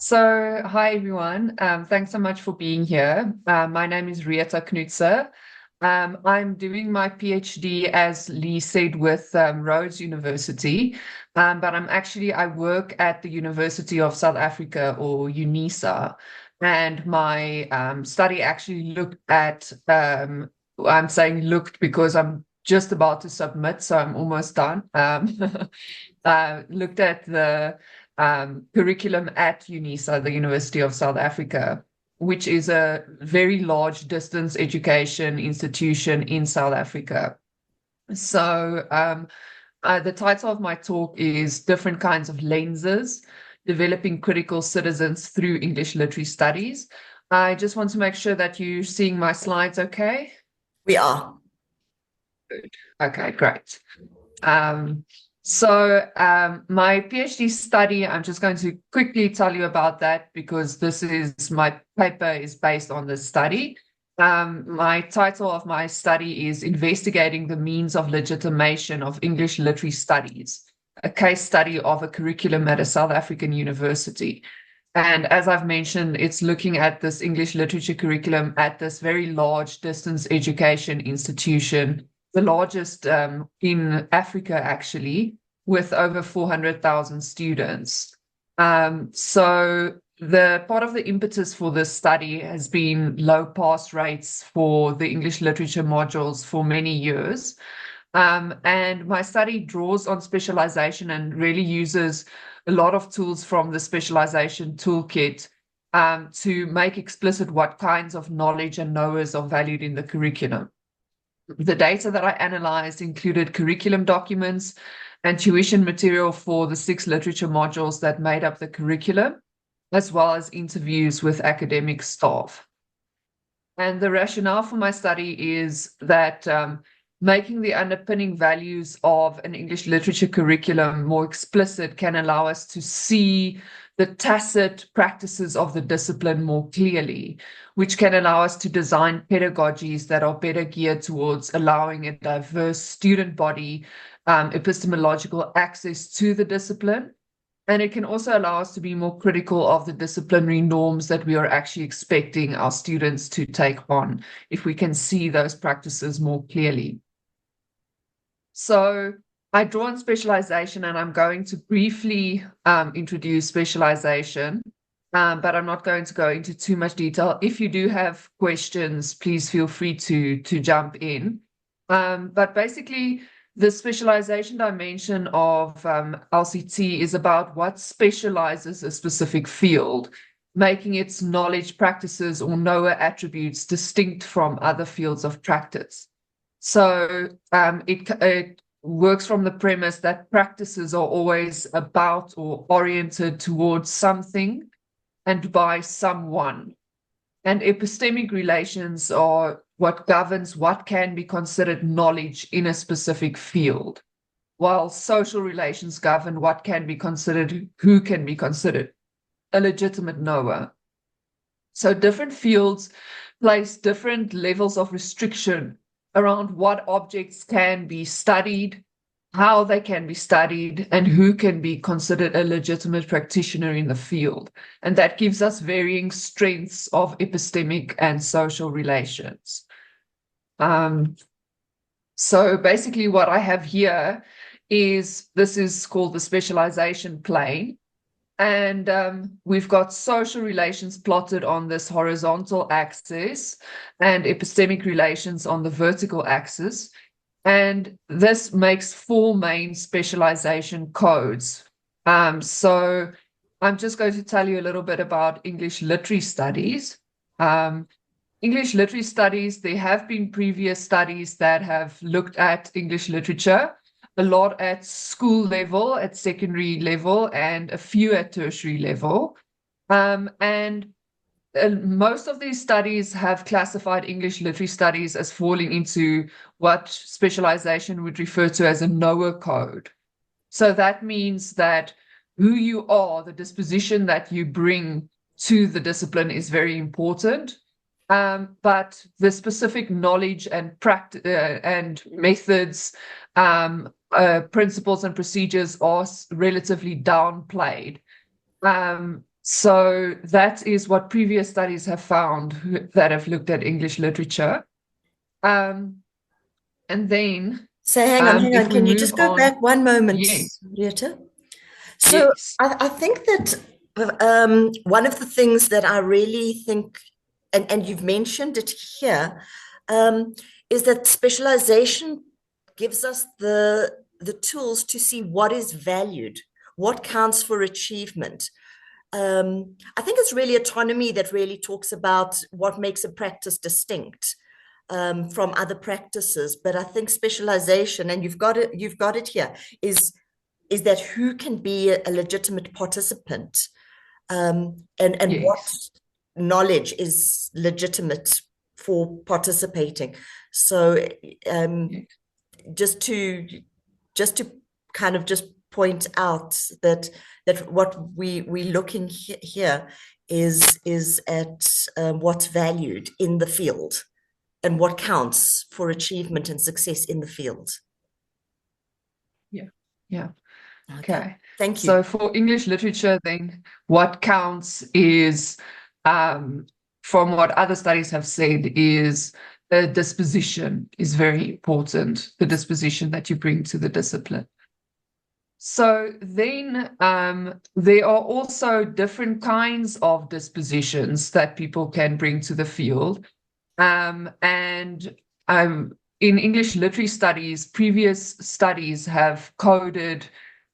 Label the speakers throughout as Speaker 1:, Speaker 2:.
Speaker 1: Hi everyone. Thanks so much for being here. My name is Retha Knoetze. I'm doing my PhD, as Lee said, with Rhodes University, but I work at the University of South Africa, or UNISA, and my study actually looked at, I'm saying looked because I'm just about to submit, so I'm almost done. Looked at the curriculum at UNISA, the University of South Africa, which is a very large distance education institution in South Africa. The title of my talk is Different Kinds of Lenses, Developing Critical Citizens Through English Literary Studies. I just want to make sure that you're seeing my slides okay.
Speaker 2: We are.
Speaker 1: Okay, great. Um, my PhD study, I'm just going to quickly tell you about that because my paper is based on this study. My title of my study is Investigating the Means of Legitimation of English Literary Studies, a case study of a curriculum at a South African university. And as I've mentioned, it's looking at this English literature curriculum at this very large distance education institution, the largest in Africa, actually, with over 400,000 students. The part of the impetus for this study has been low pass rates for the English literature modules for many years. And my study draws on specialization and really uses a lot of tools from the specialization toolkit to make explicit what kinds of knowledge and knowers are valued in the curriculum. The data that I analyzed included curriculum documents and tuition material for the 6 literature modules that made up the curriculum, as well as interviews with academic staff. And the rationale for my study is that making the underpinning values of an English literature curriculum more explicit can allow us to see the tacit practices of the discipline more clearly, which can allow us to design pedagogies that are better geared towards allowing a diverse student body epistemological access to the discipline. And it can also allow us to be more critical of the disciplinary norms that we are actually expecting our students to take on if we can see those practices more clearly. So I draw on specialization, and I'm going to briefly introduce specialization, but I'm not going to go into too much detail. If you do have questions, please feel free to jump in. But basically, the specialization dimension of LCT is about what specializes a specific field, making its knowledge practices or knower attributes distinct from other fields of practice. So it works from the premise that practices are always about or oriented towards something and by someone. And epistemic relations are what governs what can be considered knowledge in a specific field, while social relations govern what can be considered, who can be considered a legitimate knower. So different fields place different levels of restriction around what objects can be studied, how they can be studied, and who can be considered a legitimate practitioner in the field. And that gives us varying strengths of epistemic and social relations. So basically what I have here this is called the specialization plane. And we've got social relations plotted on this horizontal axis and epistemic relations on the vertical axis. And this makes 4 main specialization codes. So I'm just going to tell you a little bit about English literary studies. English literary studies, there have been previous studies that have looked at English literature, a lot at school level, at secondary level, and a few at tertiary level. And most of these studies have classified English literary studies as falling into what specialization would refer to as a knower code. So that means that who you are, the disposition that you bring to the discipline is very important. But the specific knowledge and methods, principles and procedures are relatively downplayed. So that is what previous studies have found that have looked at English literature. Um, and then
Speaker 2: So hang on, hang on.
Speaker 1: if we
Speaker 2: Can you
Speaker 1: move
Speaker 2: just go
Speaker 1: on,
Speaker 2: back one moment,
Speaker 1: yes,
Speaker 2: Rita? So
Speaker 1: yes,
Speaker 2: I think that one of the things that I really think, and you've mentioned it here, um, is that specialization gives us the tools to see what is valued, what counts for achievement. I think it's really autonomy that really talks about what makes a practice distinct from other practices. But I think specialization, and you've got it here, is that who can be a legitimate participant, and what
Speaker 1: yes,
Speaker 2: knowledge is legitimate for participating. So um,
Speaker 1: yes,
Speaker 2: just to just to kind of just point out that what we looking here is at what's valued in the field and what counts for achievement and success in the field.
Speaker 1: yeah, yeah.
Speaker 2: Okay,
Speaker 1: Okay.
Speaker 2: thank you.
Speaker 1: So for English literature, then what counts is, um, from what other studies have said, is the disposition is very important, the disposition that you bring to the discipline. So then there are also different kinds of dispositions that people can bring to the field. And in English literary studies, previous studies have coded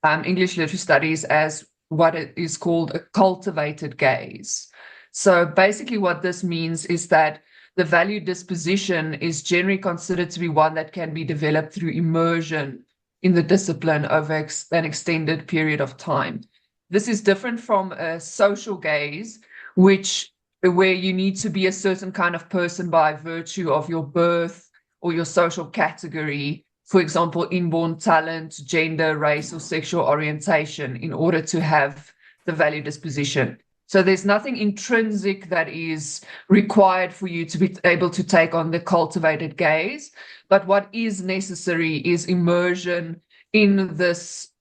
Speaker 1: English literary studies as what it is called a cultivated gaze. So basically, what this means is that the value disposition is generally considered to be one that can be developed through immersion in the discipline over an extended period of time. This is different from a social gaze, which where you need to be a certain kind of person by virtue of your birth or your social category, for example, inborn talent, gender, race, or sexual orientation, in order to have the value disposition. So there's nothing intrinsic that is required for you to be able to take on the cultivated gaze, but what is necessary is immersion in this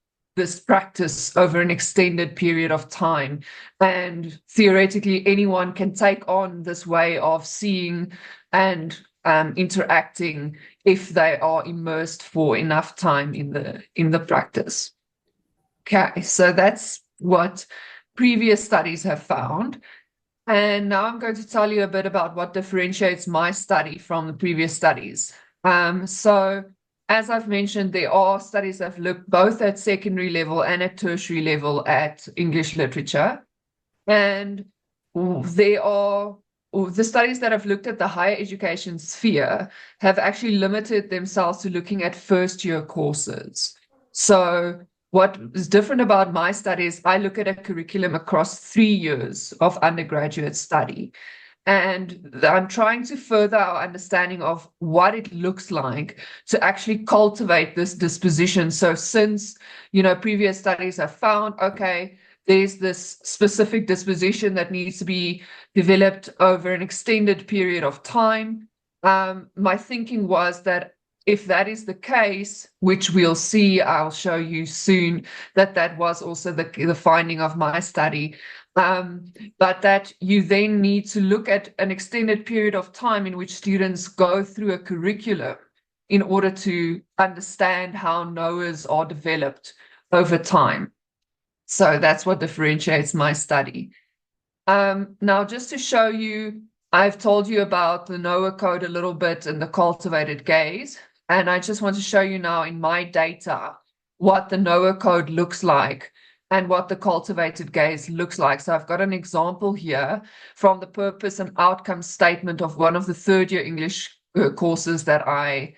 Speaker 1: practice over an extended period of time. And theoretically, anyone can take on this way of seeing and interacting if they are immersed for enough time in the practice. Okay, so that's what previous studies have found. And now I'm going to tell you a bit about what differentiates my study from the previous studies. So, as I've mentioned, there are studies that have looked both at secondary level and at tertiary level at English literature. And there are the studies that have looked at the higher education sphere have actually limited themselves to looking at first year courses. So, what is different about my study is I look at a curriculum across 3 years of undergraduate study. And I'm trying to further our understanding of what it looks like to actually cultivate this disposition. So, since, previous studies have found, okay, there's this specific disposition that needs to be developed over an extended period of time. My thinking was that if that is the case, which we'll see, I'll show you soon, that was also the finding of my study. But that you then need to look at an extended period of time in which students go through a curriculum in order to understand how knowers are developed over time. So that's what differentiates my study. Now, just to show you, I've told you about the Noah code a little bit and the cultivated gaze. And I just want to show you now in my data what the Noah code looks like and what the cultivated gaze looks like. So I've got an example here from the purpose and outcome statement of one of the third year English courses that I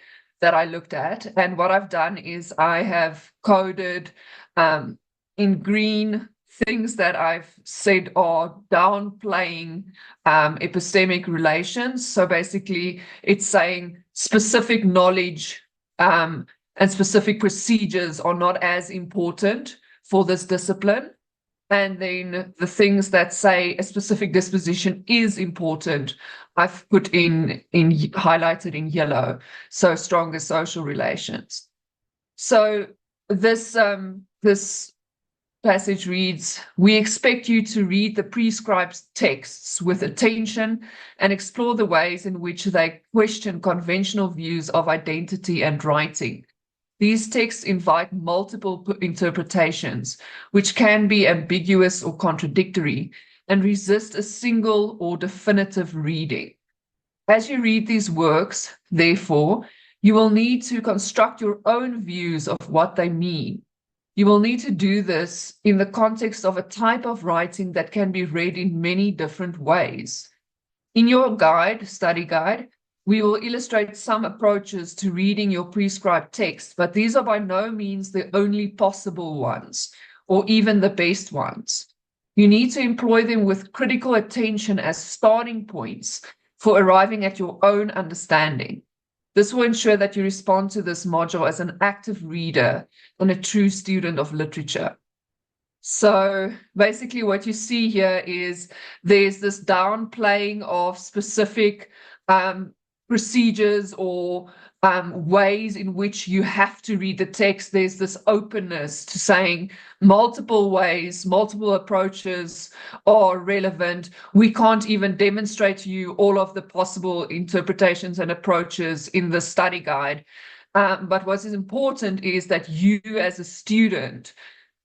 Speaker 1: looked at. And what I've done is I have coded in green things that I've said are downplaying epistemic relations. So basically, it's saying specific knowledge and specific procedures are not as important for this discipline. And then the things that say a specific disposition is important, I've put in highlighted in yellow. So stronger social relations. So this passage reads, "We expect you to read the prescribed texts with attention and explore the ways in which they question conventional views of identity and writing. These texts invite multiple interpretations, which can be ambiguous or contradictory, and resist a single or definitive reading. As you read these works, therefore, you will need to construct your own views of what they mean. You will need to do this in the context of a type of writing that can be read in many different ways. In your study guide, we will illustrate some approaches to reading your prescribed text, but these are by no means the only possible ones, or even the best ones. You need to employ them with critical attention as starting points for arriving at your own understanding. This will ensure that you respond to this module as an active reader and a true student of literature." So basically what you see here is there's this downplaying of specific procedures or ways in which you have to read the text. There's this openness to saying multiple ways, multiple approaches are relevant. We can't even demonstrate to you all of the possible interpretations and approaches in the study guide. But what is important is that you as a student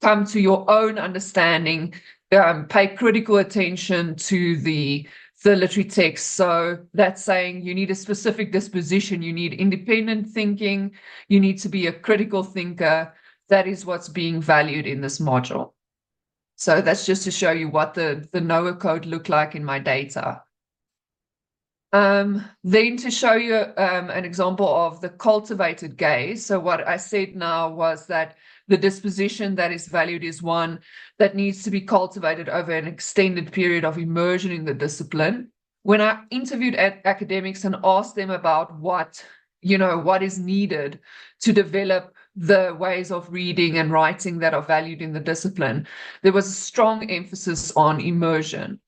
Speaker 1: come to your own understanding, pay critical attention to the literary text. So that's saying you need a specific disposition, you need independent thinking, you need to be a critical thinker. That is what's being valued in this module. So that's just to show you what the NOAA code looked like in my data. Then to show you an example of the cultivated gaze. So what I said now was that the disposition that is valued is one that needs to be cultivated over an extended period of immersion in the discipline. When I interviewed academics and asked them about what is needed to develop the ways of reading and writing that are valued in the discipline, there was a strong emphasis on immersion.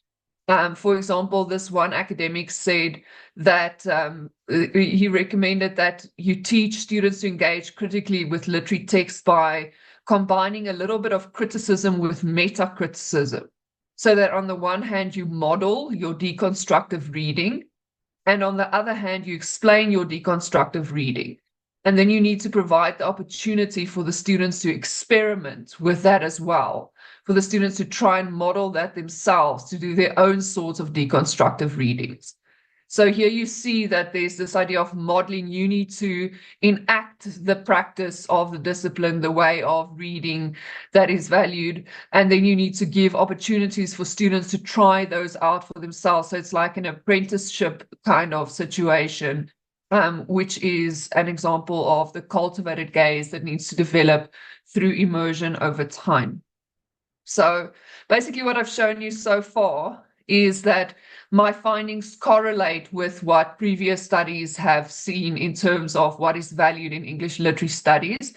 Speaker 1: For example, this one academic said that he recommended that you teach students to engage critically with literary text by combining a little bit of criticism with meta-criticism. So that on the one hand, you model your deconstructive reading, and on the other hand, you explain your deconstructive reading. And then you need to provide the opportunity for the students to experiment with that as well, for the students to try and model that themselves, to do their own sorts of deconstructive readings. So here you see that there's this idea of modeling. You need to enact the practice of the discipline, the way of reading that is valued, and then you need to give opportunities for students to try those out for themselves. So it's like an apprenticeship kind of situation, which is an example of the cultivated gaze that needs to develop through immersion over time. So basically what I've shown you so far is that my findings correlate with what previous studies have seen in terms of what is valued in English literary studies.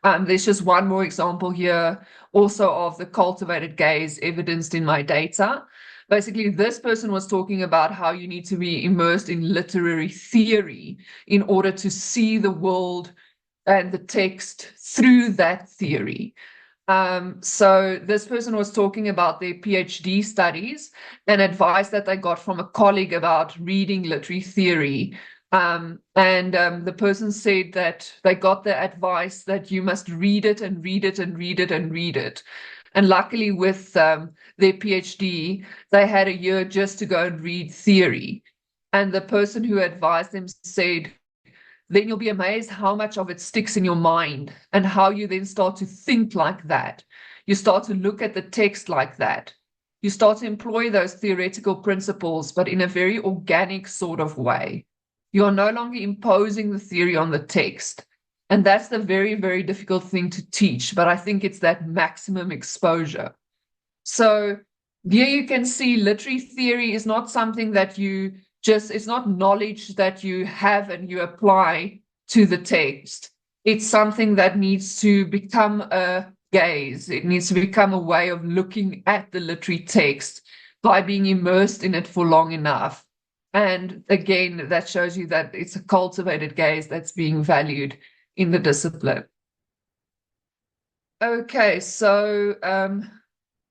Speaker 1: There's just one more example here also of the cultivated gaze evidenced in my data. Basically, this person was talking about how you need to be immersed in literary theory in order to see the world and the text through that theory. So this person was talking about their PhD studies and advice that they got from a colleague about reading literary theory. The person said that they got the advice that you must read it and read it and read it and read it. And luckily with their PhD, they had a year just to go and read theory. And the person who advised them said, then you'll be amazed how much of it sticks in your mind and how you then start to think like that. You start to look at the text like that. You start to employ those theoretical principles, but in a very organic sort of way. You are no longer imposing the theory on the text. And that's the very, very difficult thing to teach, but I think it's that maximum exposure. So here you can see literary theory is not something that it's not knowledge that you have and you apply to the text. It's something that needs to become a gaze. It needs to become a way of looking at the literary text by being immersed in it for long enough. And again, that shows you that it's a cultivated gaze that's being valued in the discipline. Okay, so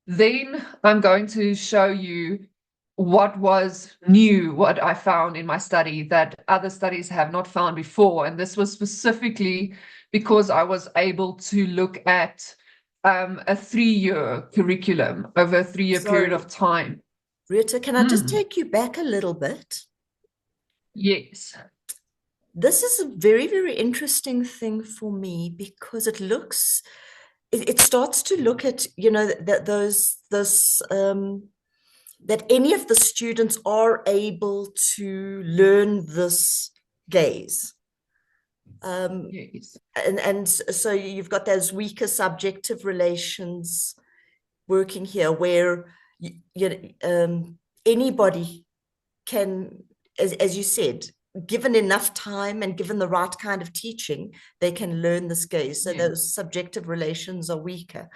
Speaker 1: then I'm going to show you what was new, what I found in my study that other studies have not found before. And this was specifically because I was able to look at a 3-year curriculum over a 3-year period
Speaker 2: Sorry,
Speaker 1: of time.
Speaker 2: Rita, can I just take you back a little bit?
Speaker 1: Yes.
Speaker 2: This is a very, very interesting thing for me because it starts to look at, that that any of the students are able to learn this gaze.
Speaker 1: Yes.
Speaker 2: And so you've got those weaker subjective relations working here where anybody can, as you said, given enough time and given the right kind of teaching, they can learn this gaze. So
Speaker 1: Yes.
Speaker 2: those subjective relations are weaker.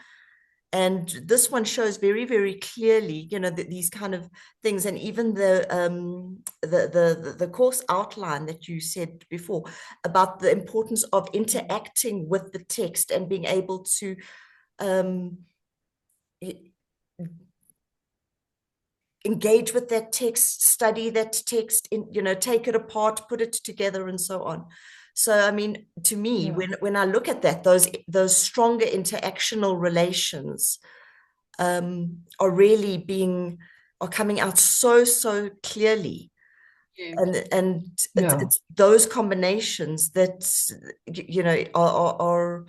Speaker 2: And this one shows very, very clearly, these kind of things, and even the course outline that you said before about the importance of interacting with the text and being able to engage with that text, study that text, take it apart, put it together, and so on. So, I mean, to me, when I look at that, those stronger interactional relations are coming out so clearly.
Speaker 1: Yes.
Speaker 2: And
Speaker 1: Yeah.
Speaker 2: it's those combinations that are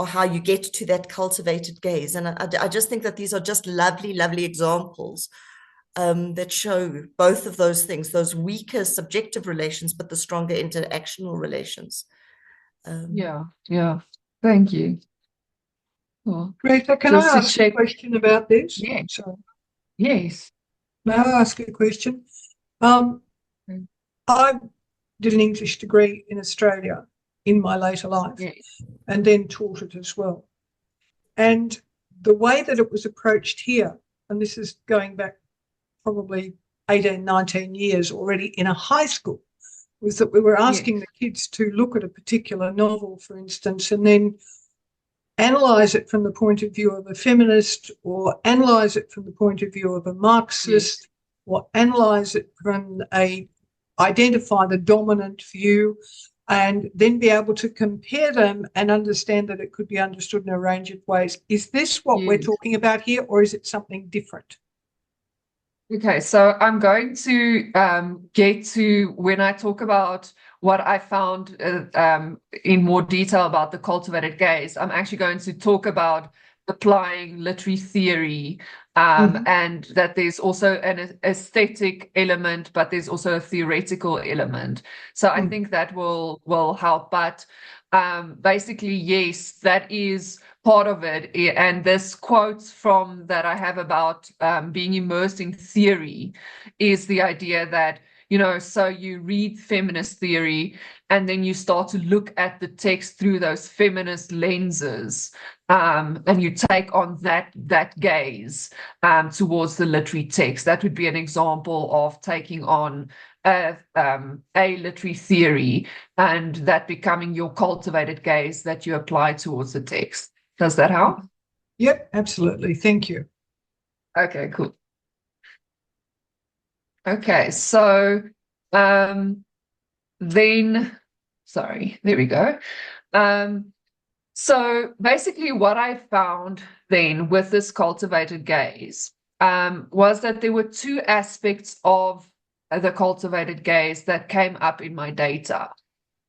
Speaker 2: how you get to that cultivated gaze. And I just think that these are just lovely examples that show both of those things, those weaker subjective relations, but the stronger interactional relations.
Speaker 1: Yeah. Thank you. Cool.
Speaker 3: Retha, can
Speaker 1: Just
Speaker 3: I
Speaker 1: to
Speaker 3: ask a
Speaker 1: check.
Speaker 3: question about this?
Speaker 1: Yeah.
Speaker 3: So,
Speaker 1: Yes.
Speaker 3: may I ask a question? I did an English degree in Australia in my later life
Speaker 1: Yes.
Speaker 3: and then taught it as well. And the way that it was approached here, and this is going back probably 18, 19 years already in a high school, was that we were asking the kids to look at a particular novel, for instance, and then analyse it from the point of view of a feminist, or analyse it from the point of view of a Marxist, or analyse it from identify the dominant view, and then be able to compare them and understand that it could be understood in a range of ways. Is this what we're talking about here, or is it something different?
Speaker 1: Okay, so I'm going to get to when I talk about what I found in more detail about the cultivated gaze. I'm actually going to talk about applying literary theory and that there's also an aesthetic element, but there's also a theoretical element. So I think that will help. But basically, yes, that is part of it. And this quote from that I have about being immersed in theory is the idea that, so you read feminist theory and then you start to look at the text through those feminist lenses, and you take on that gaze towards the literary text. That would be an example of taking on a literary theory and that becoming your cultivated gaze that you apply towards the text. Does that help?
Speaker 3: Yep, absolutely. Thank you.
Speaker 1: Okay, cool. Okay, so then, sorry, there we go. So basically what I found then with this cultivated gaze was that there were two aspects of the cultivated gaze that came up in my data.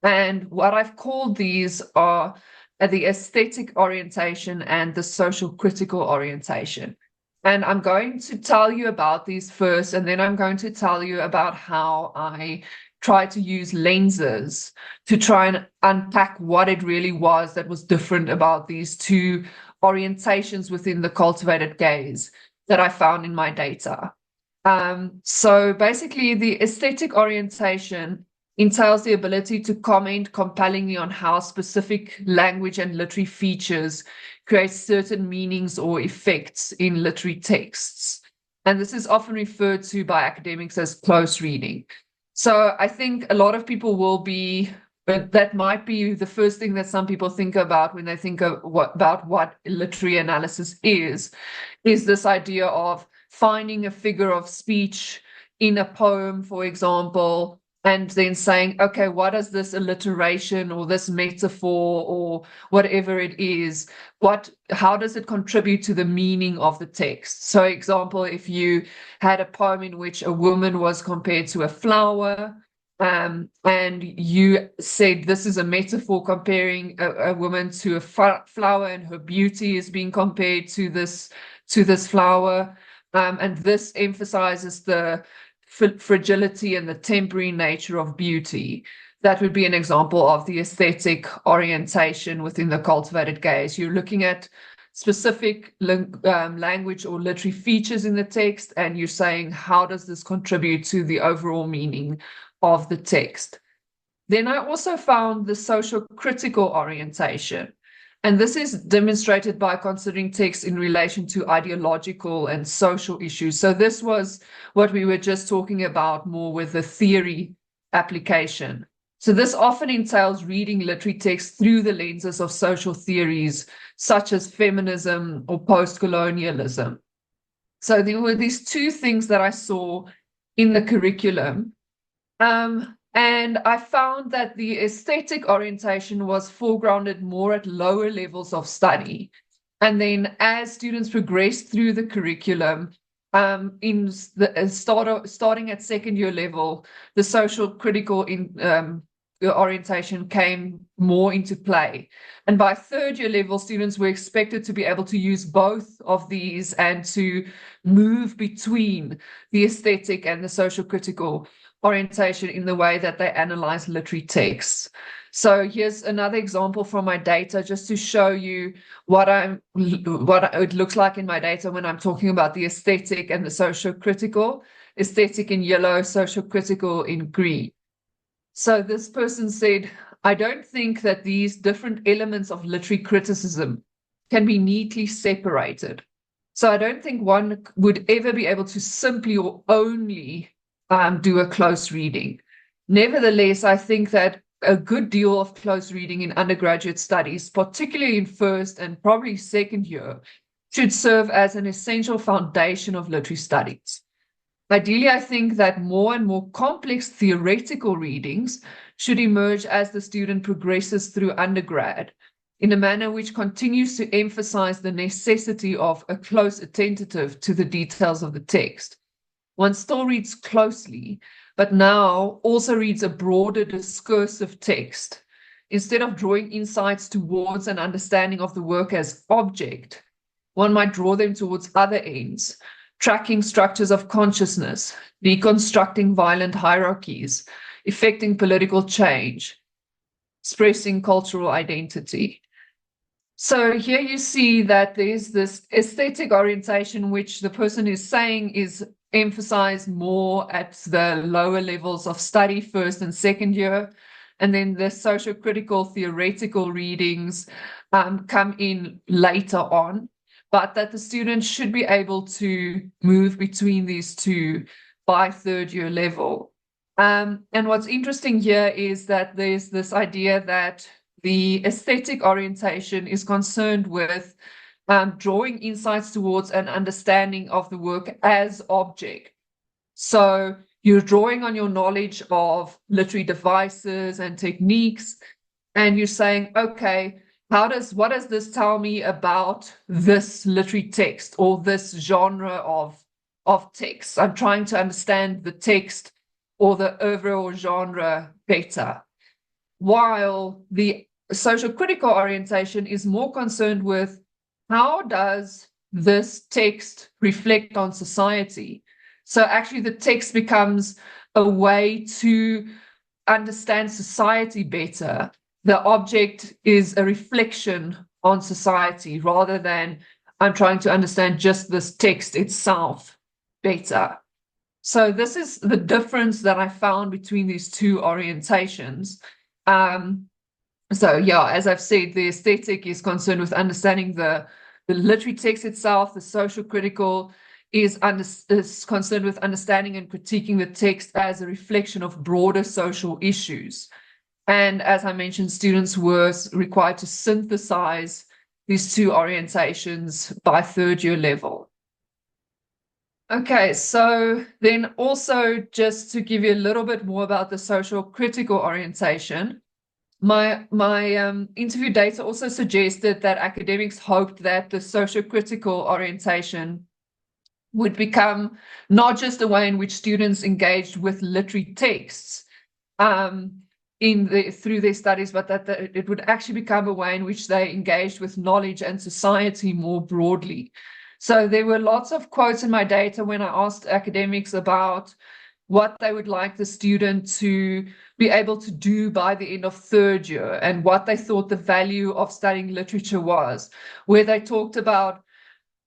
Speaker 1: And what I've called these are the aesthetic orientation and the social critical orientation. And I'm going to tell you about these first, and then I'm going to tell you about how I try to use lenses to try and unpack what it really was that was different about these two orientations within the cultivated gaze that I found in my data. So basically, the aesthetic orientation entails the ability to comment compellingly on how specific language and literary features create certain meanings or effects in literary texts. And this is often referred to by academics as close reading. So I think a lot of people will be But that might be the first thing that some people think about when they think of what literary analysis is this idea of finding a figure of speech in a poem, for example, and then saying, okay, what does this alliteration or this metaphor or whatever it is, how does it contribute to the meaning of the text? So, example, if you had a poem in which a woman was compared to a flower, and you said this is a metaphor comparing a woman to a flower, and her beauty is being compared to this flower, and this emphasizes the fragility and the temporary nature of beauty. That would be an example of the aesthetic orientation within the cultivated gaze. You're looking at specific language or literary features in the text, and you're saying, how does this contribute to the overall meaning of the text? Then I also found the social critical orientation. And this is demonstrated by considering text in relation to ideological and social issues. So this was what we were just talking about more with the theory application. So this often entails reading literary text through the lenses of social theories, such as feminism or post-colonialism. So there were these two things that I saw in the curriculum. And I found that the aesthetic orientation was foregrounded more at lower levels of study. And then as students progressed through the curriculum, in the starting at second year level, the social critical orientation came more into play. And by third year level, students were expected to be able to use both of these and to move between the aesthetic and the social critical orientation in the way that they analyze literary texts. So here's another example from my data, just to show you what it looks like in my data when I'm talking about the aesthetic and the social critical. Aesthetic in yellow, social critical in green. So this person said, I don't think that these different elements of literary criticism can be neatly separated. So I don't think one would ever be able to simply or only do a close reading. Nevertheless, I think that a good deal of close reading in undergraduate studies, particularly in first and probably second year, should serve as an essential foundation of literary studies. Ideally, I think that more and more complex theoretical readings should emerge as the student progresses through undergrad, in a manner which continues to emphasize the necessity of a close attentive to the details of the text. One still reads closely, but now also reads a broader discursive text. Instead of drawing insights towards an understanding of the work as object, one might draw them towards other ends, tracking structures of consciousness, deconstructing violent hierarchies, effecting political change, expressing cultural identity. So here you see that there's this aesthetic orientation, which the person is saying is emphasized more at the lower levels of study, first and second year. And then the social critical theoretical readings come in later on, but that the students should be able to move between these two by third year level. And what's interesting here is that there's this idea that the aesthetic orientation is concerned with drawing insights towards an understanding of the work as object. So you're drawing on your knowledge of literary devices and techniques, and you're saying, okay, what does this tell me about this literary text or this genre of text? I'm trying to understand the text or the overall genre better. While the social critical orientation is more concerned with how does this text reflect on society? So actually the text becomes a way to understand society better. The object is a reflection on society rather than I'm trying to understand just this text itself better. So this is the difference that I found between these two orientations. So yeah, as I've said, the aesthetic is concerned with understanding the literary text itself. The social critical is concerned with understanding and critiquing the text as a reflection of broader social issues. And as I mentioned, students were required to synthesize these two orientations by third year level. Okay, so then also just to give you a little bit more about the social critical orientation, my interview data also suggested that academics hoped that the social critical orientation would become not just a way in which students engaged with literary texts through their studies, but that it would actually become a way in which they engaged with knowledge and society more broadly. So there were lots of quotes in my data when I asked academics about what they would like the student to be able to do by the end of third year and what they thought the value of studying literature was, where they talked about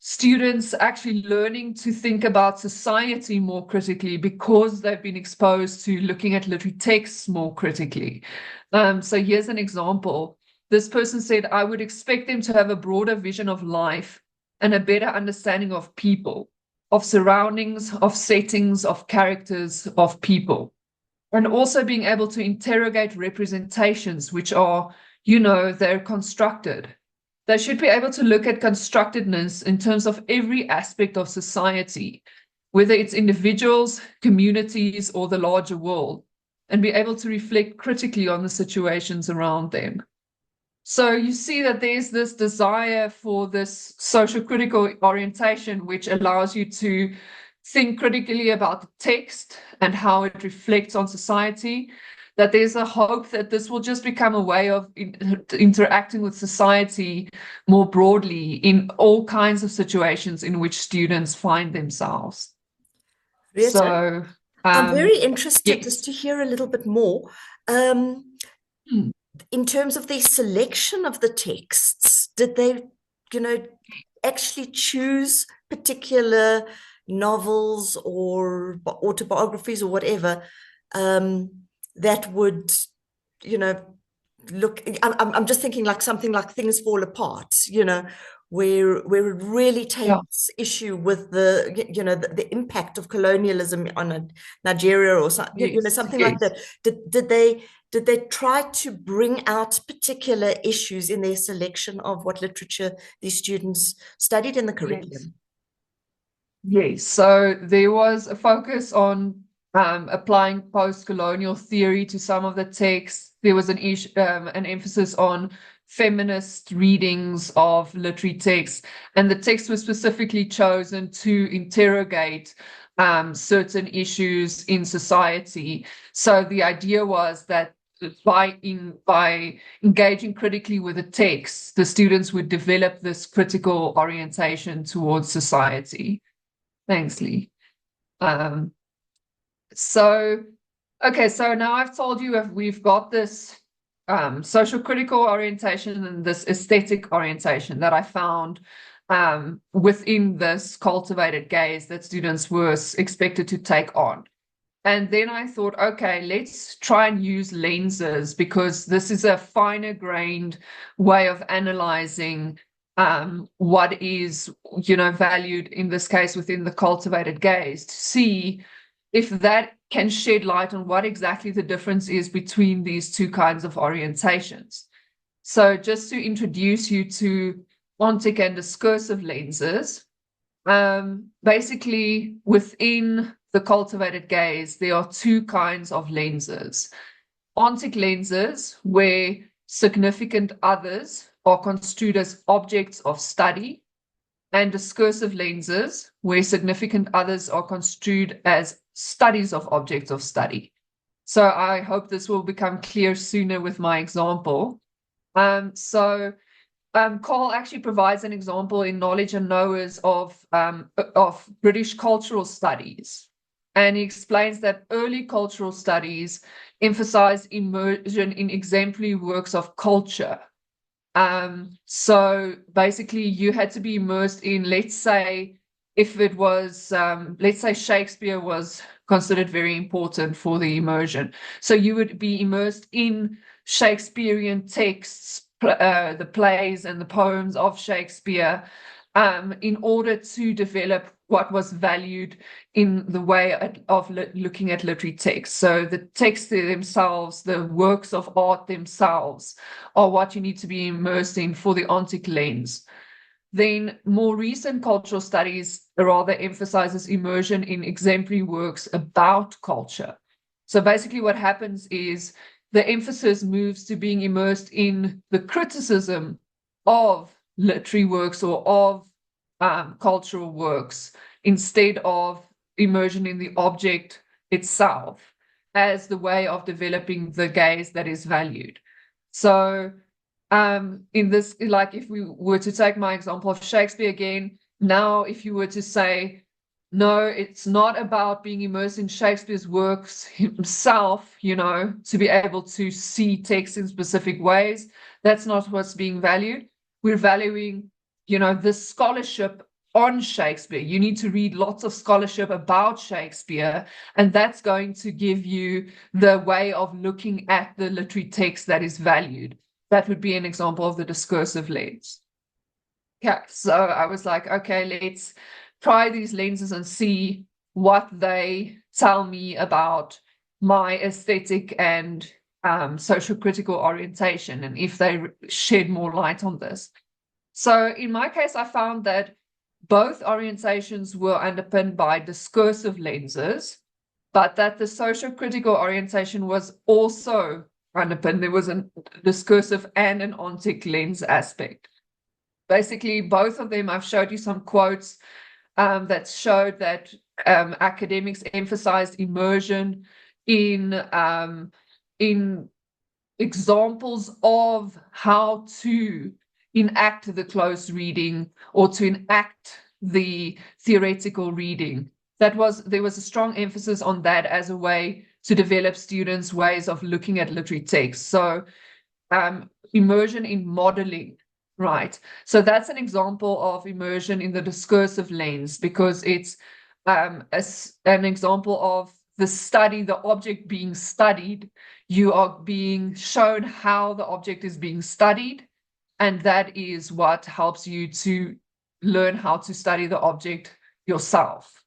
Speaker 1: students actually learning to think about society more critically because they've been exposed to looking at literary texts more critically. So here's an example. This person said, I would expect them to have a broader vision of life and a better understanding of people, of surroundings, of settings, of characters, of people. And also being able to interrogate representations, which are, they're constructed. They should be able to look at constructedness in terms of every aspect of society, whether it's individuals, communities, or the larger world, and be able to reflect critically on the situations around them. So you see that there's this desire for this social critical orientation, which allows you to think critically about the text and how it reflects on society, that there's a hope that this will just become a way of interacting with society more broadly in all kinds of situations in which students find themselves.
Speaker 2: Retha,
Speaker 1: So
Speaker 2: I'm very interested
Speaker 1: yes.
Speaker 2: just to hear a little bit more. In terms of the selection of the texts, did they, actually choose particular novels or autobiographies or whatever that would, look? I'm just thinking like something like Things Fall Apart, where it really takes issue with the impact of colonialism on Nigeria or something, something like that. Did they try to bring out particular issues in their selection of what literature these students studied in the curriculum?
Speaker 1: Yes. So there was a focus on applying post-colonial theory to some of the texts. There was an emphasis on feminist readings of literary texts, and the texts were specifically chosen to interrogate certain issues in society. So the idea was that by engaging critically with the text, the students would develop this critical orientation towards society. Thanks, Lee. So now I've told you we've got this social critical orientation and this aesthetic orientation that I found within this cultivated gaze that students were expected to take on. And then I thought, okay, let's try and use lenses, because this is a finer grained way of analyzing what is, valued in this case within the cultivated gaze, to see if that can shed light on what exactly the difference is between these two kinds of orientations. So just to introduce you to ontic and discursive lenses, basically within the cultivated gaze, there are two kinds of lenses. Ontic lenses, where significant others are construed as objects of study, and discursive lenses, where significant others are construed as studies of objects of study. So I hope this will become clear sooner with my example. Carl actually provides an example in Knowledge and Knowers of British cultural studies. And he explains that early cultural studies emphasize immersion in exemplary works of culture. So basically you had to be immersed in, let's say, if it was, let's say Shakespeare was considered very important for the immersion. So you would be immersed in Shakespearean texts, the plays and the poems of Shakespeare, in order to develop what was valued in the way of looking at literary texts. So the texts themselves, the works of art themselves, are what you need to be immersed in for the ontic lens. Then more recent cultural studies rather emphasizes immersion in exemplary works about culture. So basically what happens is the emphasis moves to being immersed in the criticism of literary works or of cultural works instead of immersion in the object itself as the way of developing the gaze that is valued. So in this, like if we were to take my example of Shakespeare again, now if you were to say, no, it's not about being immersed in Shakespeare's works himself, to be able to see text in specific ways. That's not what's being valued. We're valuing, the scholarship on Shakespeare. You need to read lots of scholarship about Shakespeare, and that's going to give you the way of looking at the literary text that is valued. That would be an example of the discursive lens. Okay, so I was like, okay, let's try these lenses and see what they tell me about my aesthetic and social critical orientation, and if they shed more light on this. So in my case, I found that both orientations were underpinned by discursive lenses, but that the social critical orientation was also underpinned. There was a discursive and an ontic lens aspect. Basically, both of them, I've showed you some quotes that showed that academics emphasized immersion in examples of how to enact the close reading or to enact the theoretical reading. There was a strong emphasis on that as a way to develop students' ways of looking at literary texts. So immersion in modeling. Right. So that's an example of immersion in the discursive lens, because it's an example of the study, the object being studied. You are being shown how the object is being studied, and that is what helps you to learn how to study the object yourself.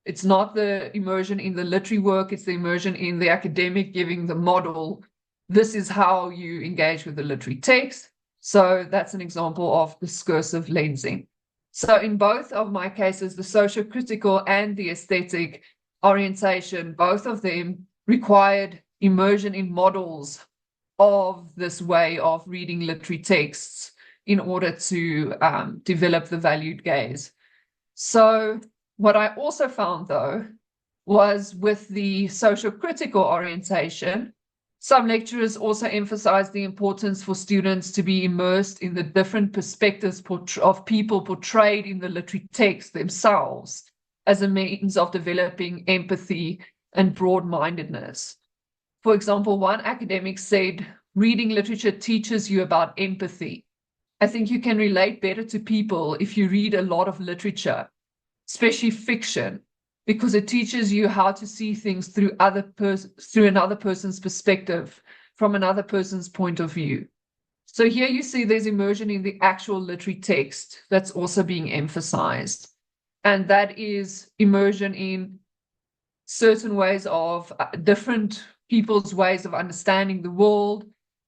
Speaker 1: It's not the immersion in the literary work, it's the immersion in the academic giving the model. This is how you engage with the literary text. So that's an example of discursive lensing. So in both of my cases, the social critical and the aesthetic orientation, both of them required immersion in models of this way of reading literary texts in order to develop the valued gaze. So what I also found, though, was with the social critical orientation, some lecturers also emphasized the importance for students to be immersed in the different perspectives of people portrayed in the literary text themselves as a means of developing empathy and broad-mindedness. For example, one academic said, reading literature teaches you about empathy. I think you can relate better to people if you read a lot of literature, especially fiction, because it teaches you how to see things through another person's perspective, from another person's point of view. So here you see there's immersion in the actual literary text that's also being emphasized. And that is immersion in certain ways of different people's ways of understanding the world.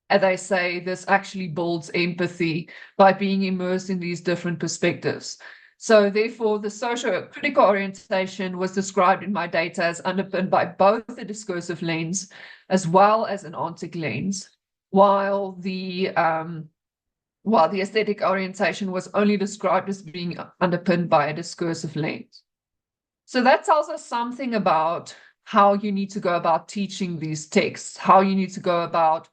Speaker 1: And they say this actually builds empathy by being immersed in these different perspectives. So therefore, the social critical orientation was described in my data as underpinned by both the discursive lens as well as an ontic lens, while the aesthetic orientation was only described as being underpinned by a discursive lens. So that tells us something about how you need to go about teaching these texts, how you need to go about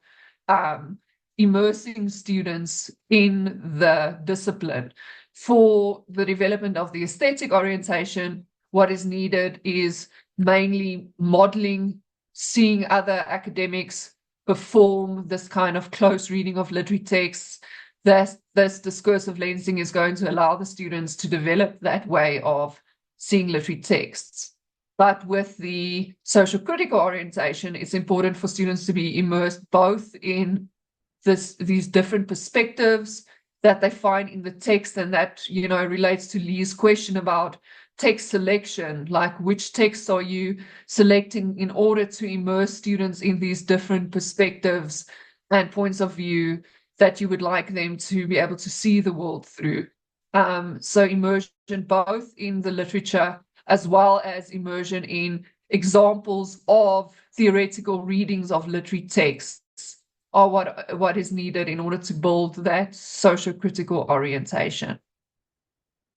Speaker 1: immersing students in the discipline. For the development of the aesthetic orientation, what is needed is mainly modeling, seeing other academics perform this kind of close reading of literary texts. This discursive lensing is going to allow the students to develop that way of seeing literary texts. But with the social critical orientation, it's important for students to be immersed both in these different perspectives that they find in the text, and that relates to Lee's question about text selection, like which texts are you selecting in order to immerse students in these different perspectives and points of view that you would like them to be able to see the world through. So immersion both in the literature as well as immersion in examples of theoretical readings of literary texts are what is needed in order to build that socio-critical orientation.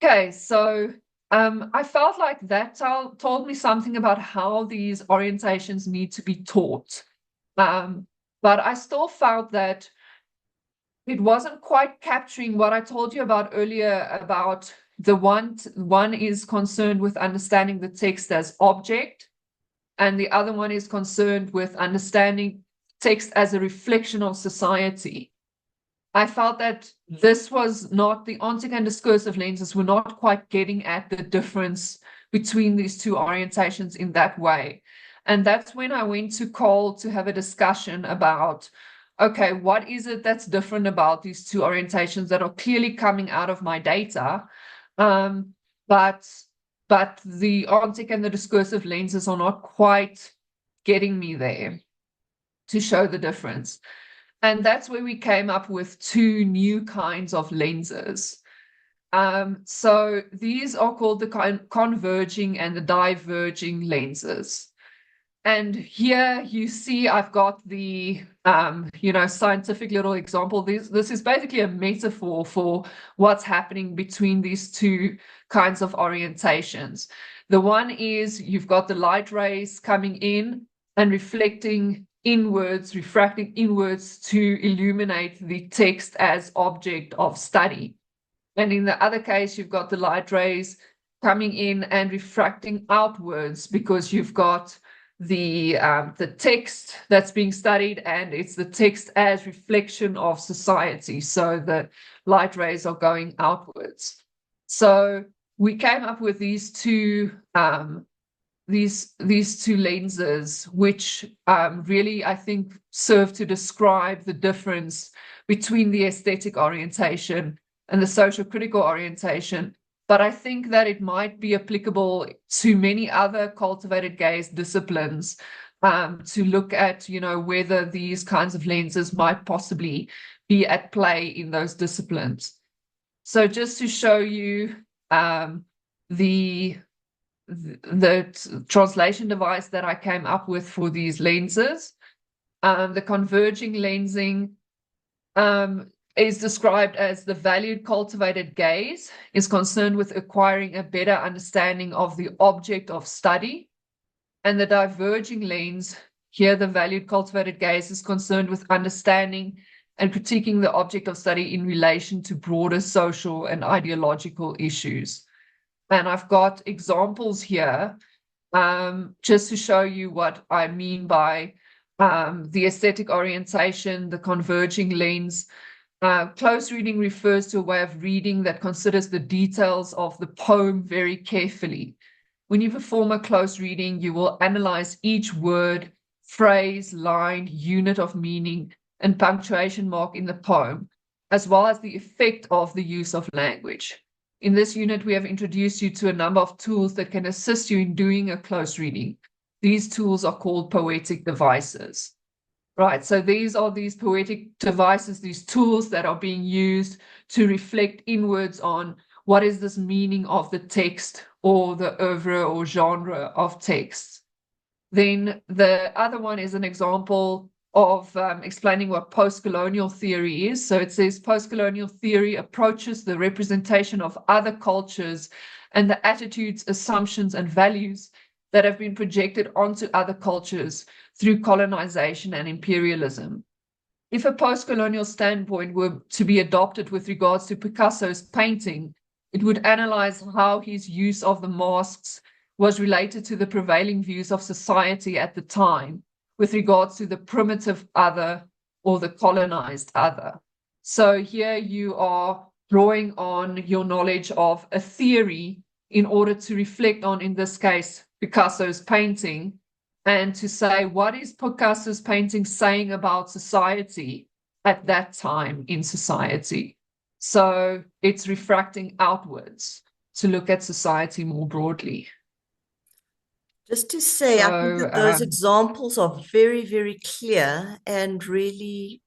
Speaker 1: Okay, so I felt like that told me something about how these orientations need to be taught. But I still felt that it wasn't quite capturing what I told you about earlier about the one is concerned with understanding the text as object, and the other one is concerned with understanding text as a reflection of society. I felt that this was not, the ontic and discursive lenses were not quite getting at the difference between these two orientations in that way. And that's when I went to Cole to have a discussion about, okay, what is it that's different about these two orientations that are clearly coming out of my data? But the ontic and the discursive lenses are not quite getting me there to show the difference. And that's where we came up with two new kinds of lenses. So these are called the converging and the diverging lenses. And here you see I've got the scientific little example. This is basically a metaphor for what's happening between these two kinds of orientations. The one is you've got the light rays coming in and reflecting inwards, refracting inwards to illuminate the text as object of study. And in the other case, you've got the light rays coming in and refracting outwards because you've got the text that's being studied, and it's the text as reflection of society. So the light rays are going outwards. So we came up with these two lenses, which really, I think, serve to describe the difference between the aesthetic orientation and the social critical orientation. But I think that it might be applicable to many other cultivated gaze disciplines to look at, whether these kinds of lenses might possibly be at play in those disciplines. So just to show you the translation device that I came up with for these lenses, the converging lensing is described as the valued cultivated gaze is concerned with acquiring a better understanding of the object of study. And the diverging lens, here the valued cultivated gaze is concerned with understanding and critiquing the object of study in relation to broader social and ideological issues. And I've got examples here just to show you what I mean by the aesthetic orientation, the converging lens. Close reading refers to a way of reading that considers the details of the poem very carefully. When you perform a close reading, you will analyze each word, phrase, line, unit of meaning, and punctuation mark in the poem, as well as the effect of the use of language. In this unit, we have introduced you to a number of tools that can assist you in doing a close reading. These tools are called poetic devices. Right, so these are these poetic devices, these tools that are being used to reflect inwards on what is this meaning of the text or the oeuvre or genre of text. Then the other one is an example of explaining what post-colonial theory is. So it says post-colonial theory approaches the representation of other cultures and the attitudes, assumptions, and values that have been projected onto other cultures through colonization and imperialism. If a post-colonial standpoint were to be adopted with regards to Picasso's painting, it would analyze how his use of the masks was related to the prevailing views of society at the time with regards to the primitive other or the colonized other. So here you are drawing on your knowledge of a theory in order to reflect on, in this case, Picasso's painting, and to say, what is Picasso's painting saying about society at that time in society? So it's refracting outwards. to look at society more broadly.
Speaker 2: Just to say, I think
Speaker 1: So,
Speaker 2: that those examples are very, very clear and really,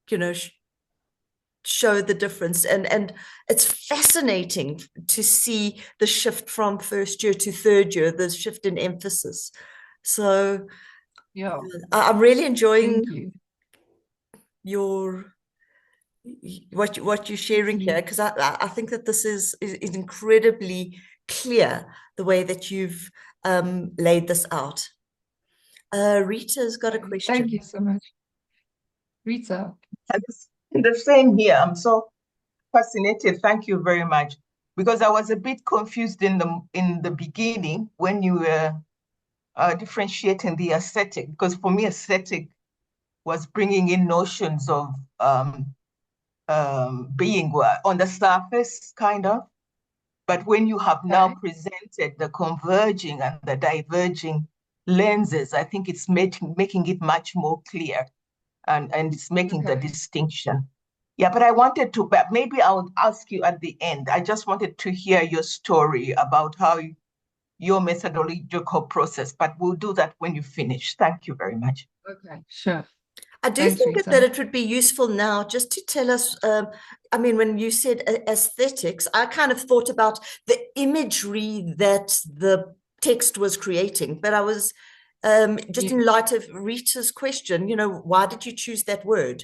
Speaker 2: show the difference. And it's fascinating to see the shift from first year to third year, the shift in emphasis. So
Speaker 1: yeah,
Speaker 2: I'm really enjoying
Speaker 1: thank you.
Speaker 2: what you're sharing here, because I think that this is incredibly clear, the way that you've laid this out. Rita's got a question.
Speaker 1: Thank you so much. Rita.
Speaker 4: The same here. I'm so fascinated. Thank you very much. Because I was a bit confused in the beginning when you were differentiating the aesthetic. Because for me, aesthetic was bringing in notions of being on the surface, kind of. But when you have now presented the converging and the diverging lenses, I think it's making it much more clear, and it's making the distinction. Yeah, but I wanted to, but maybe I'll ask you at the end. I just wanted to hear your story about how your methodological process, but we'll do that when you finish. Thank you very much.
Speaker 1: Okay, sure.
Speaker 2: I do
Speaker 1: Thanks,
Speaker 2: think
Speaker 1: Rita.
Speaker 2: that it would be useful now just to tell us, I mean, when you said aesthetics, I kind of thought about the imagery that the text was creating, but I was just in light of Rita's question, why did you choose that word?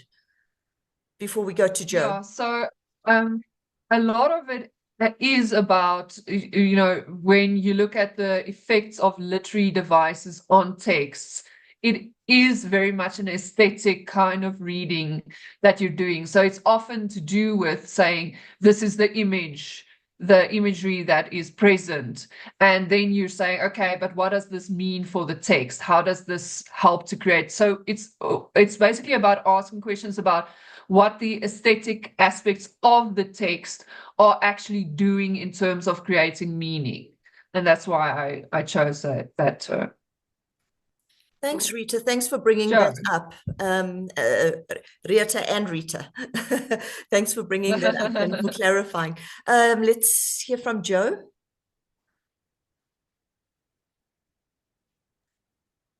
Speaker 2: Before we go to Joe.
Speaker 1: Yeah, so a lot of it is about, when you look at the effects of literary devices on texts, it is very much an aesthetic kind of reading that you're doing. So it's often to do with saying, this is the imagery that is present. And then you're saying, okay, but what does this mean for the text? How does this help to create? So it's basically about asking questions about what the aesthetic aspects of the text are actually doing in terms of creating meaning. And that's why I chose that term.
Speaker 2: Thanks, Rita. Thanks for bringing
Speaker 1: Sure.
Speaker 2: that up. Rita and Rita. Thanks for bringing that up and for clarifying. Let's hear from Joe.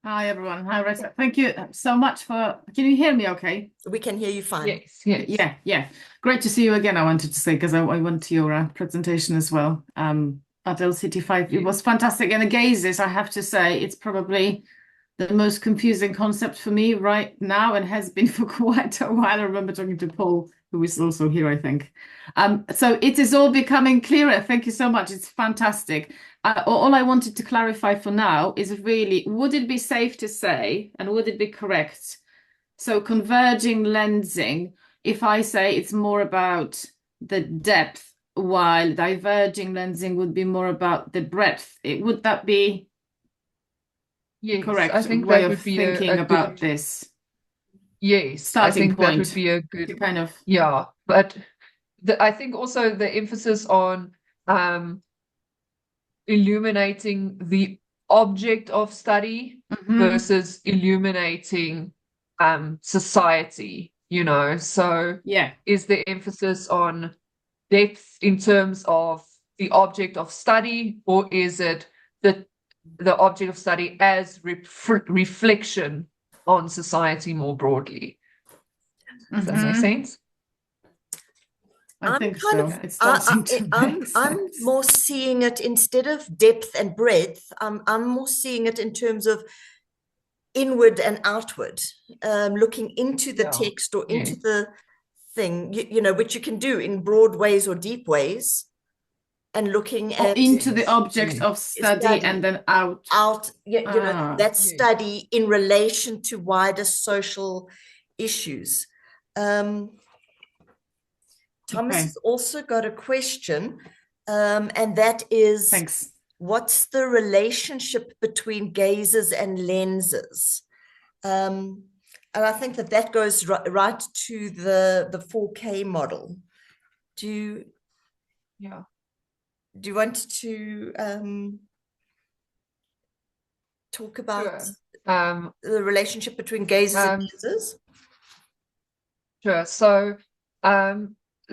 Speaker 5: Hi, everyone. Hi, Rita. Thank you so much for... Can you hear me okay?
Speaker 2: We can hear you fine.
Speaker 1: Yes.
Speaker 5: Yeah. Great to see you again, I wanted to say, because I went to your presentation as well at LCT5. It was fantastic. And the gazes, I have to say, it's probably the most confusing concept for me right now and has been for quite a while. I remember talking to Paul, who is also here, I think. So it is all becoming clearer. Thank you so much. It's fantastic. All I wanted to clarify for now is really, would it be safe to say, and would it be correct? So converging lensing, if I say it's more about the depth, while diverging lensing would be more about the breadth, would that be correct
Speaker 1: I think
Speaker 5: way
Speaker 1: that
Speaker 5: of
Speaker 1: would be
Speaker 5: thinking
Speaker 1: a
Speaker 5: about
Speaker 1: good,
Speaker 5: this?
Speaker 1: yes,
Speaker 5: Starting
Speaker 1: I think
Speaker 5: point
Speaker 1: that would be a good
Speaker 5: kind of,
Speaker 1: yeah. But I think also the emphasis on illuminating the object of study versus illuminating society, so
Speaker 5: yeah,
Speaker 1: is the emphasis on depth in terms of the object of study, or is it the object of study as reflection on society more broadly? Does that make sense?
Speaker 5: I think so. It's starting to make sense.
Speaker 2: I'm more seeing it, instead of depth and breadth, I'm more seeing it in terms of inward and outward, looking into the text or into the thing, which you can do in broad ways or deep ways, and looking at
Speaker 5: into the object of study and then out
Speaker 2: that study in relation to wider social issues. Thomas has also got a question, and that is,
Speaker 5: thanks.
Speaker 2: What's the relationship between gazes and lenses? And I think that goes right to the 4K model. Do you want to talk about the relationship between gazes and lenses?
Speaker 1: Sure. So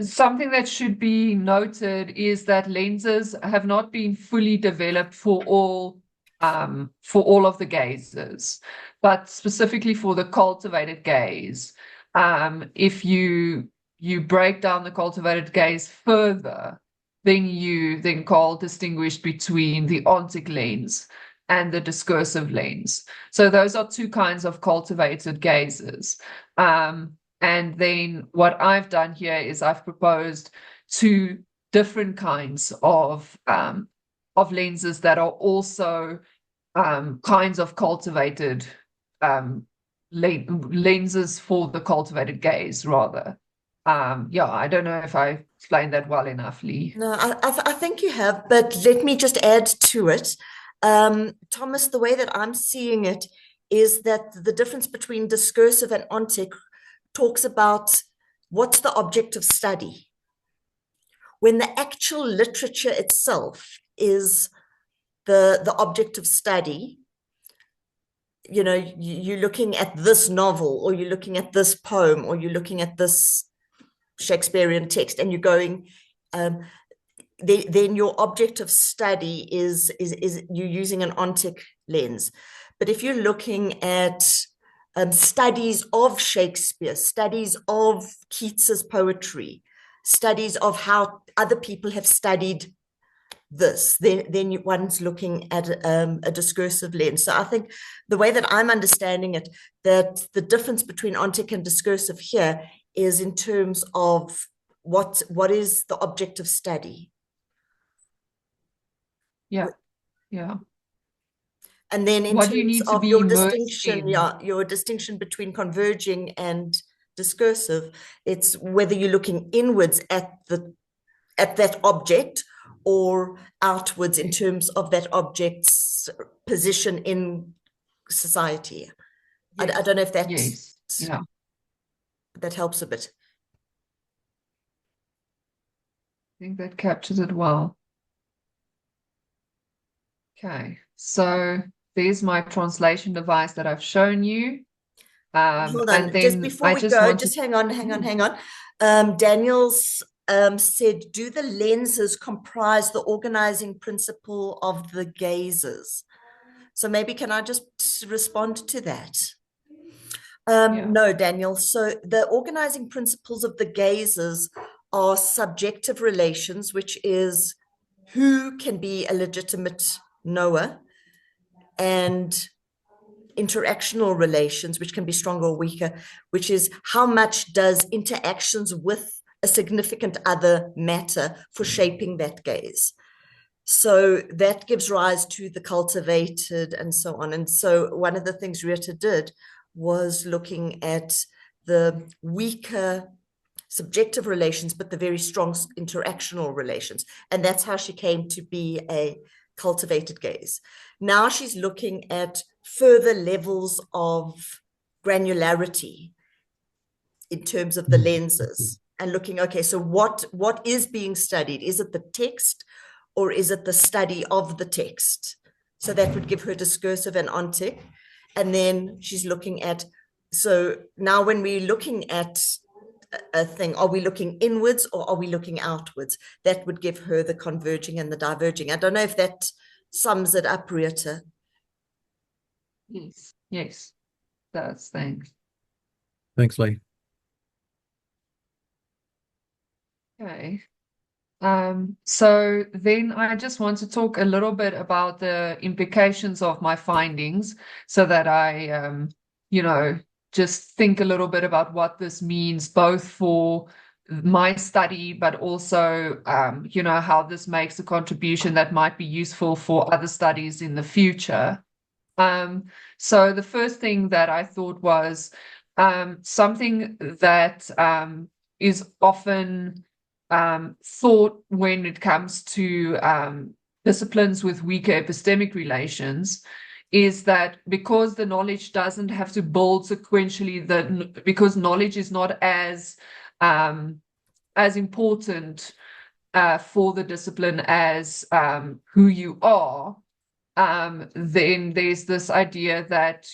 Speaker 1: something that should be noted is that lenses have not been fully developed for all of the gazes, but specifically for the cultivated gaze. If you break down the cultivated gaze further, then Carl distinguished between the ontic lens and the discursive lens. So those are two kinds of cultivated gazes. And then what I've done here is I've proposed two different kinds of lenses that are also kinds of cultivated lenses for the cultivated gaze, rather. Yeah, I don't know if I explained that well enough, Lee.
Speaker 2: No, I think you have, but let me just add to it. Thomas, the way that I'm seeing it is that the difference between discursive and ontic talks about what's the object of study. When the actual literature itself is the object of study, you know, you're looking at this novel, or you're looking at this poem, or you're looking at this Shakespearean text, and you're going, then your object of study is you're using an ontic lens. But if you're looking at studies of Shakespeare, studies of Keats's poetry, studies of how other people have studied this, then one's looking at a discursive lens. So I think the way that I'm understanding it, that the difference between ontic and discursive here is in terms of what is the object of study.
Speaker 1: Yeah.
Speaker 2: And then in
Speaker 1: what
Speaker 2: terms
Speaker 1: you need to
Speaker 2: of
Speaker 1: be
Speaker 2: your
Speaker 1: immersed
Speaker 2: distinction,
Speaker 1: in.
Speaker 2: your distinction between converging and discursive, it's whether you're looking inwards at that object or outwards in terms of that object's position in society.
Speaker 1: Yes.
Speaker 2: I don't know if that that helps a bit.
Speaker 1: I think that captures it well. Okay, so there's my translation device that I've shown you.
Speaker 2: Hold on,
Speaker 1: and then
Speaker 2: just before we go, just hang on. Daniel's said, do the lenses comprise the organizing principle of the gazes? So maybe can I just respond to that? No, Daniel. So the organizing principles of the gazes are subjective relations, which is who can be a legitimate knower, and interactional relations, which can be stronger or weaker, which is how much does interactions with a significant other matter for shaping that gaze. So that gives rise to the cultivated and so on. And so one of the things Retha did was looking at the weaker subjective relations, but the very strong interactional relations. And that's how she came to be a cultivated gaze. Now she's looking at further levels of granularity in terms of the lenses and looking, okay, so what is being studied? Is it the text or is it the study of the text? So that would give her discursive and ontic. And then she's looking at, so now when we're looking at a thing, are we looking inwards or are we looking outwards? That would give her the converging and the diverging. I don't know if that sums it up, Retha.
Speaker 1: Yes, that's thanks.
Speaker 6: Thanks, Lee.
Speaker 1: Okay. So then I just want to talk a little bit about the implications of my findings so that I, just think a little bit about what this means both for my study, but also, how this makes a contribution that might be useful for other studies in the future. So the first thing that I thought was something that is often thought when it comes to disciplines with weaker epistemic relations is that because the knowledge doesn't have to build sequentially, because knowledge is not as important for the discipline as who you are, then there's this idea that,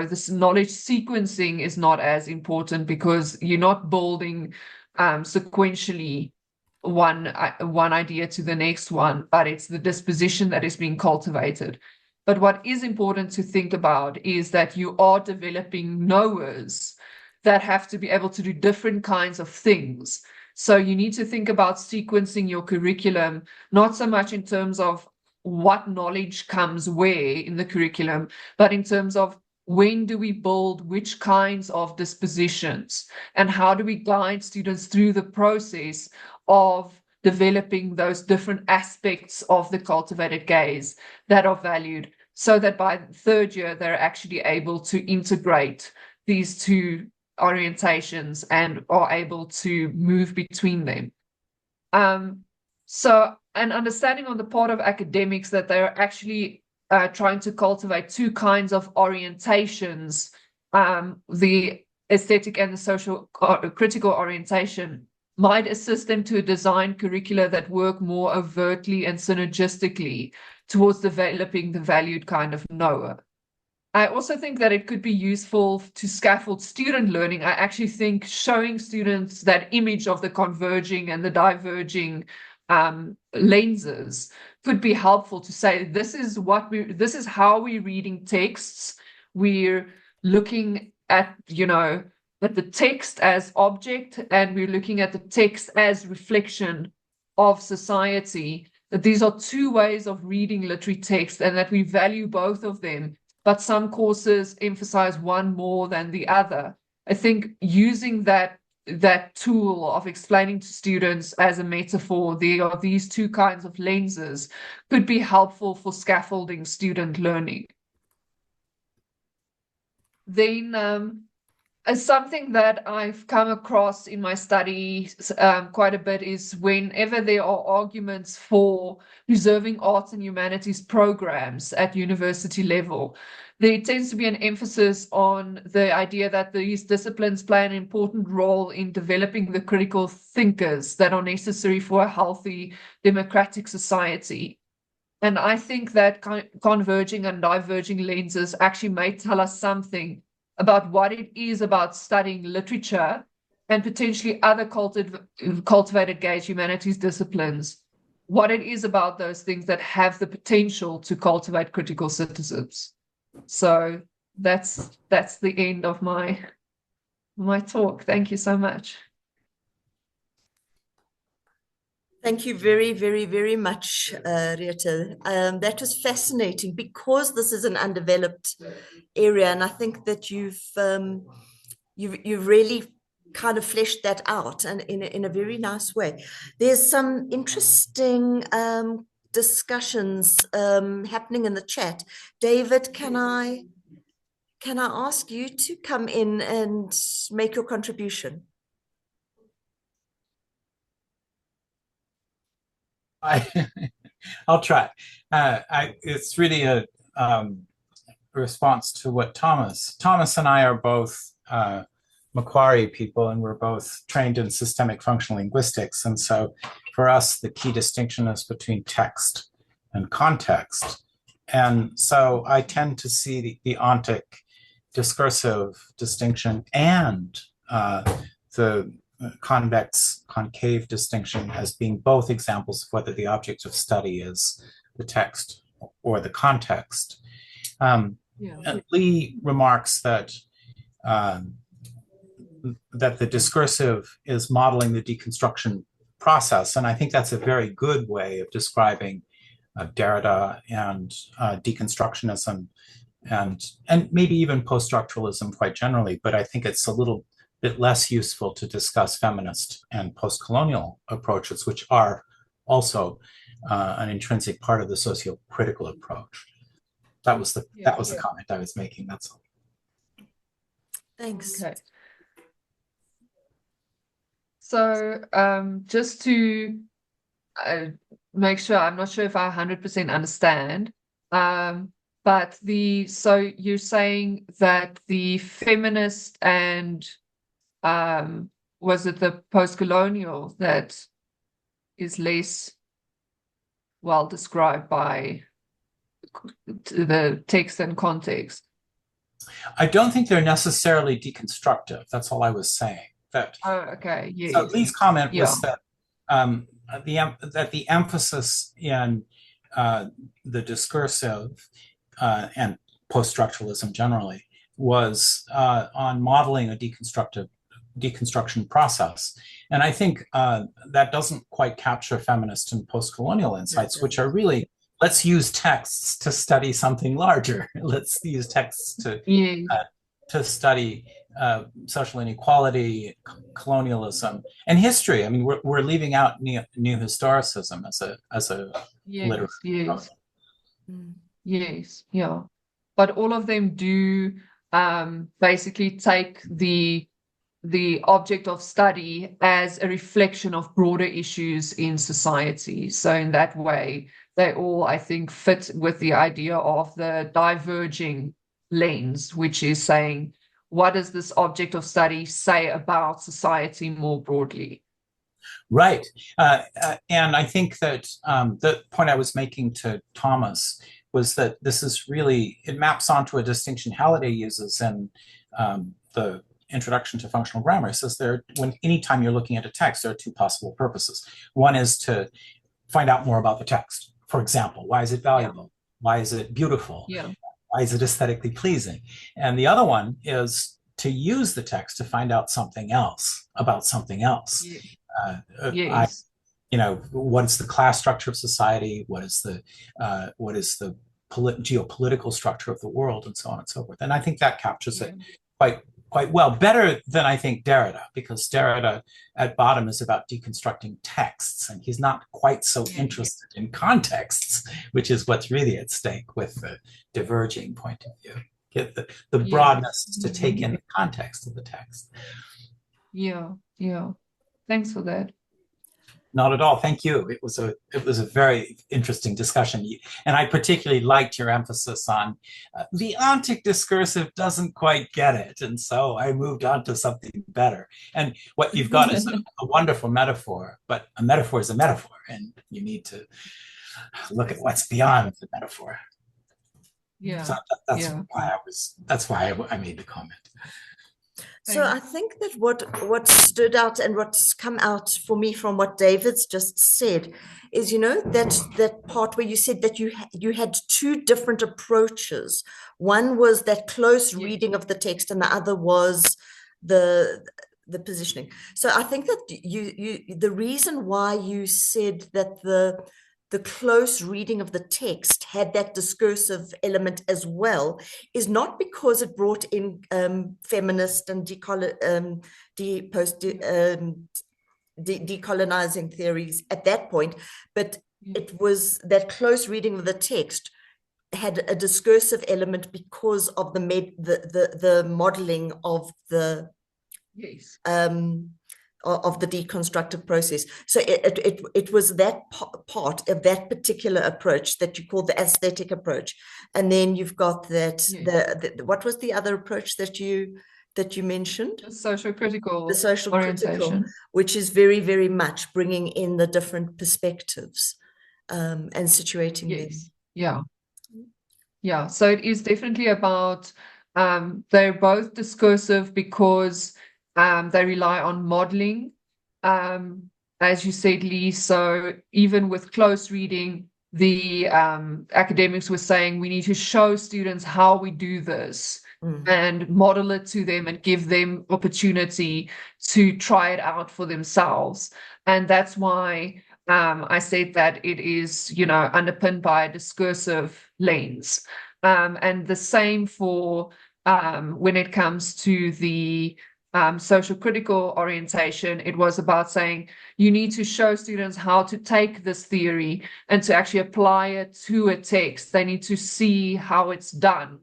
Speaker 1: this knowledge sequencing is not as important because you're not building sequentially one idea to the next one, but it's the disposition that is being cultivated. But what is important to think about is that you are developing knowers that have to be able to do different kinds of things. So you need to think about sequencing your curriculum, not so much in terms of what knowledge comes where in the curriculum, but in terms of when do we build which kinds of dispositions, and how do we guide students through the process of developing those different aspects of the cultivated gaze that are valued, so that by the third year they're actually able to integrate these two orientations and are able to move between them. So an understanding on the part of academics that they're actually trying to cultivate two kinds of orientations, the aesthetic and the social critical orientation, might assist them to design curricula that work more overtly and synergistically towards developing the valued kind of knower. I also think that it could be useful to scaffold student learning. I actually think showing students that image of the converging and the diverging lenses could be helpful to say, this is how we're reading texts. We're looking at, at the text as object, and we're looking at the text as reflection of society, that these are two ways of reading literary text and that we value both of them, but some courses emphasize one more than the other. I think using that tool of explaining to students as a metaphor, there are these two kinds of lenses, could be helpful for scaffolding student learning. Then something that I've come across in my study quite a bit is whenever there are arguments for preserving arts and humanities programs at university level, there tends to be an emphasis on the idea that these disciplines play an important role in developing the critical thinkers that are necessary for a healthy democratic society. And I think that converging and diverging lenses actually may tell us something about what it is about studying literature and potentially other cultivated gaze humanities disciplines, what it is about those things that have the potential to cultivate critical citizens. So that's the end of my talk. Thank you so much.
Speaker 2: Thank you very, very, very much, Retha. That was fascinating because this is an undeveloped area, and I think that you've really kind of fleshed that out and in a very nice way. There's some interesting discussions happening in the chat. David, can I ask you to come in and make your contribution?
Speaker 7: I'll try. It's really a response to what Thomas and I are both Macquarie people, and we're both trained in systemic functional linguistics. And so for us, the key distinction is between text and context. And so I tend to see the ontic discursive distinction and the convex concave distinction as being both examples of whether the object of study is the text or the context. Lee remarks that the discursive is modeling the deconstruction process, and I think that's a very good way of describing Derrida and deconstructionism and maybe even post-structuralism quite generally, but I think it's a little bit less useful to discuss feminist and post-colonial approaches, which are also an intrinsic part of the socio-critical approach. That was the comment I was making. That's all.
Speaker 2: Thanks.
Speaker 1: Okay. So just to make sure, I'm not sure if I 100% understand, but so you're saying that the feminist and was it the post-colonial that is less well described by the text and context?
Speaker 7: I don't think they're necessarily deconstructive. That's all I was saying. that.
Speaker 1: Okay. Yes.
Speaker 7: So Lee's comment
Speaker 1: Yeah.
Speaker 7: was that the emphasis in the discursive and post-structuralism generally was on modeling a deconstruction process. And I think that doesn't quite capture feminist and post-colonial insights, which are really, let's use texts to study something larger. Let's use texts to study social inequality, colonialism, and history. I mean, we're leaving out new historicism as a literary
Speaker 1: Yes. Yes. Yeah. But all of them do basically take the object of study as a reflection of broader issues in society. So in that way, they all, I think, fit with the idea of the diverging lens, which is saying, what does this object of study say about society more broadly?
Speaker 7: Right. And I think that the point I was making to Thomas was that this is really, it maps onto a distinction Halliday uses in the Introduction to Functional Grammar. It says anytime you're looking at a text, there are two possible purposes. One is to find out more about the text. For example, why is it valuable? Why is it beautiful? Why is it aesthetically pleasing? And the other one is to use the text to find out something else about something else. What is the class structure of society? What is the geopolitical structure of the world, and so on and so forth. And I think that captures it quite well, better than I think Derrida, because Derrida at bottom is about deconstructing texts, and he's not quite so interested in contexts, which is what's really at stake with the diverging point of view. Get the broadness is to take in the context of the text.
Speaker 1: Yeah. Thanks for that.
Speaker 7: Not at all. Thank you. It was a very interesting discussion, and I particularly liked your emphasis on the ontic discursive doesn't quite get it, and so I moved on to something better. And what you've got is a wonderful metaphor, but a metaphor is a metaphor, and you need to look at what's beyond the metaphor.
Speaker 1: Yeah.
Speaker 7: So that's why I made the comment.
Speaker 2: So I think that what stood out and what's come out for me from what David's just said is, that part where you said that you had two different approaches. One was that close reading of the text, and the other was the positioning. So I think that the reason why you said that the close reading of the text had that discursive element as well is not because it brought in feminist and decolonizing theories at that point, but it was that close reading of the text had a discursive element because of the modeling of the of the deconstructive process. So it was that part of that particular approach that you call the aesthetic approach, and then you've got that what was the other approach that you mentioned?
Speaker 1: The social critical
Speaker 2: orientation, which is very, very much bringing in the different perspectives and situating them.
Speaker 1: Yeah. So it is definitely about they're both discursive because they rely on modeling, as you said, Lee. So even with close reading, the academics were saying we need to show students how we do this and model it to them and give them opportunity to try it out for themselves. And that's why I said that it is, underpinned by a discursive lens. And the same for when it comes to the social critical orientation, it was about saying you need to show students how to take this theory and to actually apply it to a text. They need to see how it's done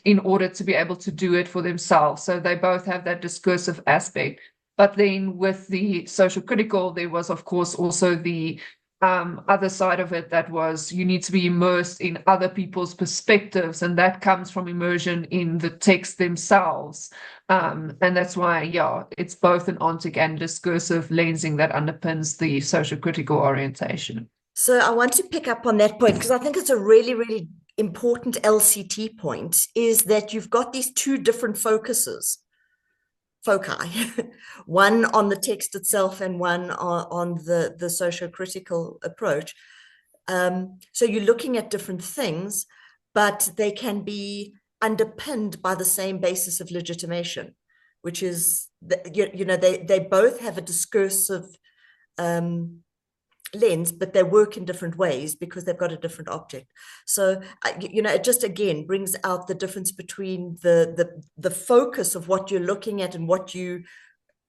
Speaker 1: in order to be able to do it for themselves. So they both have that discursive aspect. But then with the social critical, there was, of course, also the other side of it that was you need to be immersed in other people's perspectives, and that comes from immersion in the text themselves. And that's why, it's both an ontic and discursive lensing that underpins the social critical orientation.
Speaker 2: So I want to pick up on that point because I think it's a really, really important LCT point, is that you've got these two different focuses. foci, one on the text itself and one on the socio-critical approach. So you're looking at different things, but they can be underpinned by the same basis of legitimation, which is, they both have a discursive lens, but they work in different ways because they've got a different object. So, it just again brings out the difference between the focus of what you're looking at and what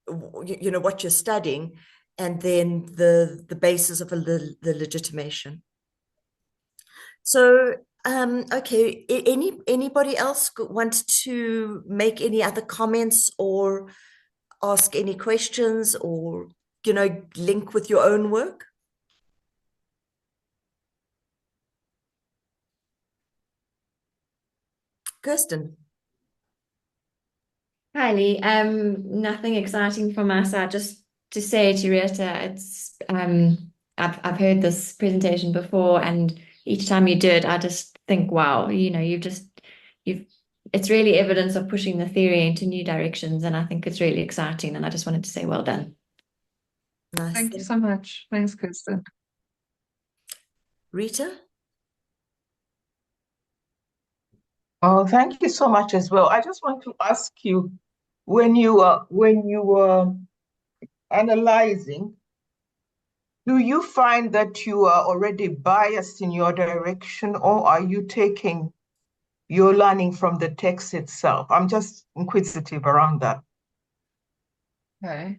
Speaker 2: what you're studying, and then the basis of the legitimation. So, okay, anybody else want to make any other comments or ask any questions or, link with your own work? Kirsten.
Speaker 8: Hi, Lee. Nothing exciting from my side. Just to say to Retha, it's I've heard this presentation before, and each time you do it, I just think, wow, it's really evidence of pushing the theory into new directions, and I think it's really exciting. And I just wanted to say, well done.
Speaker 2: Nice.
Speaker 1: Thank you so much. Thanks, Kirsten.
Speaker 2: Rita?
Speaker 4: Oh, thank you so much as well. I just want to ask you, when you were analyzing, do you find that you are already biased in your direction, or are you taking your learning from the text itself? I'm just inquisitive around that.
Speaker 1: Okay.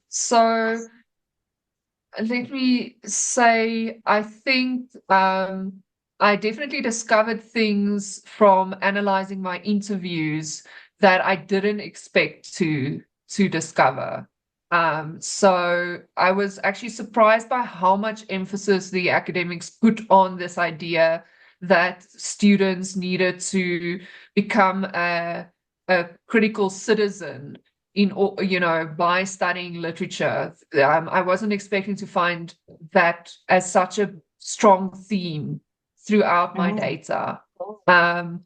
Speaker 1: So let me say, I think I definitely discovered things from analyzing my interviews that I didn't expect to discover. So I was actually surprised by how much emphasis the academics put on this idea that students needed to become a critical citizen by studying literature. I wasn't expecting to find that as such a strong theme throughout my data. But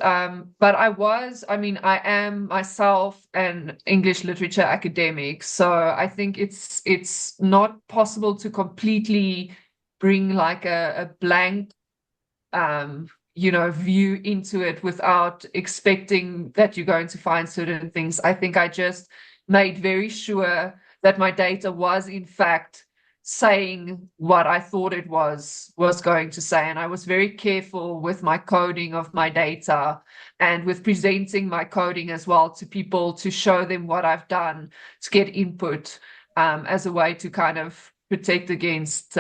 Speaker 1: I am myself an English literature academic, so I think it's not possible to completely bring like a blank view into it without expecting that you're going to find certain things. I think I just made very sure that my data was in fact saying what I thought it was going to say. And I was very careful with my coding of my data and with presenting my coding as well to people to show them what I've done to get input as a way to kind of protect against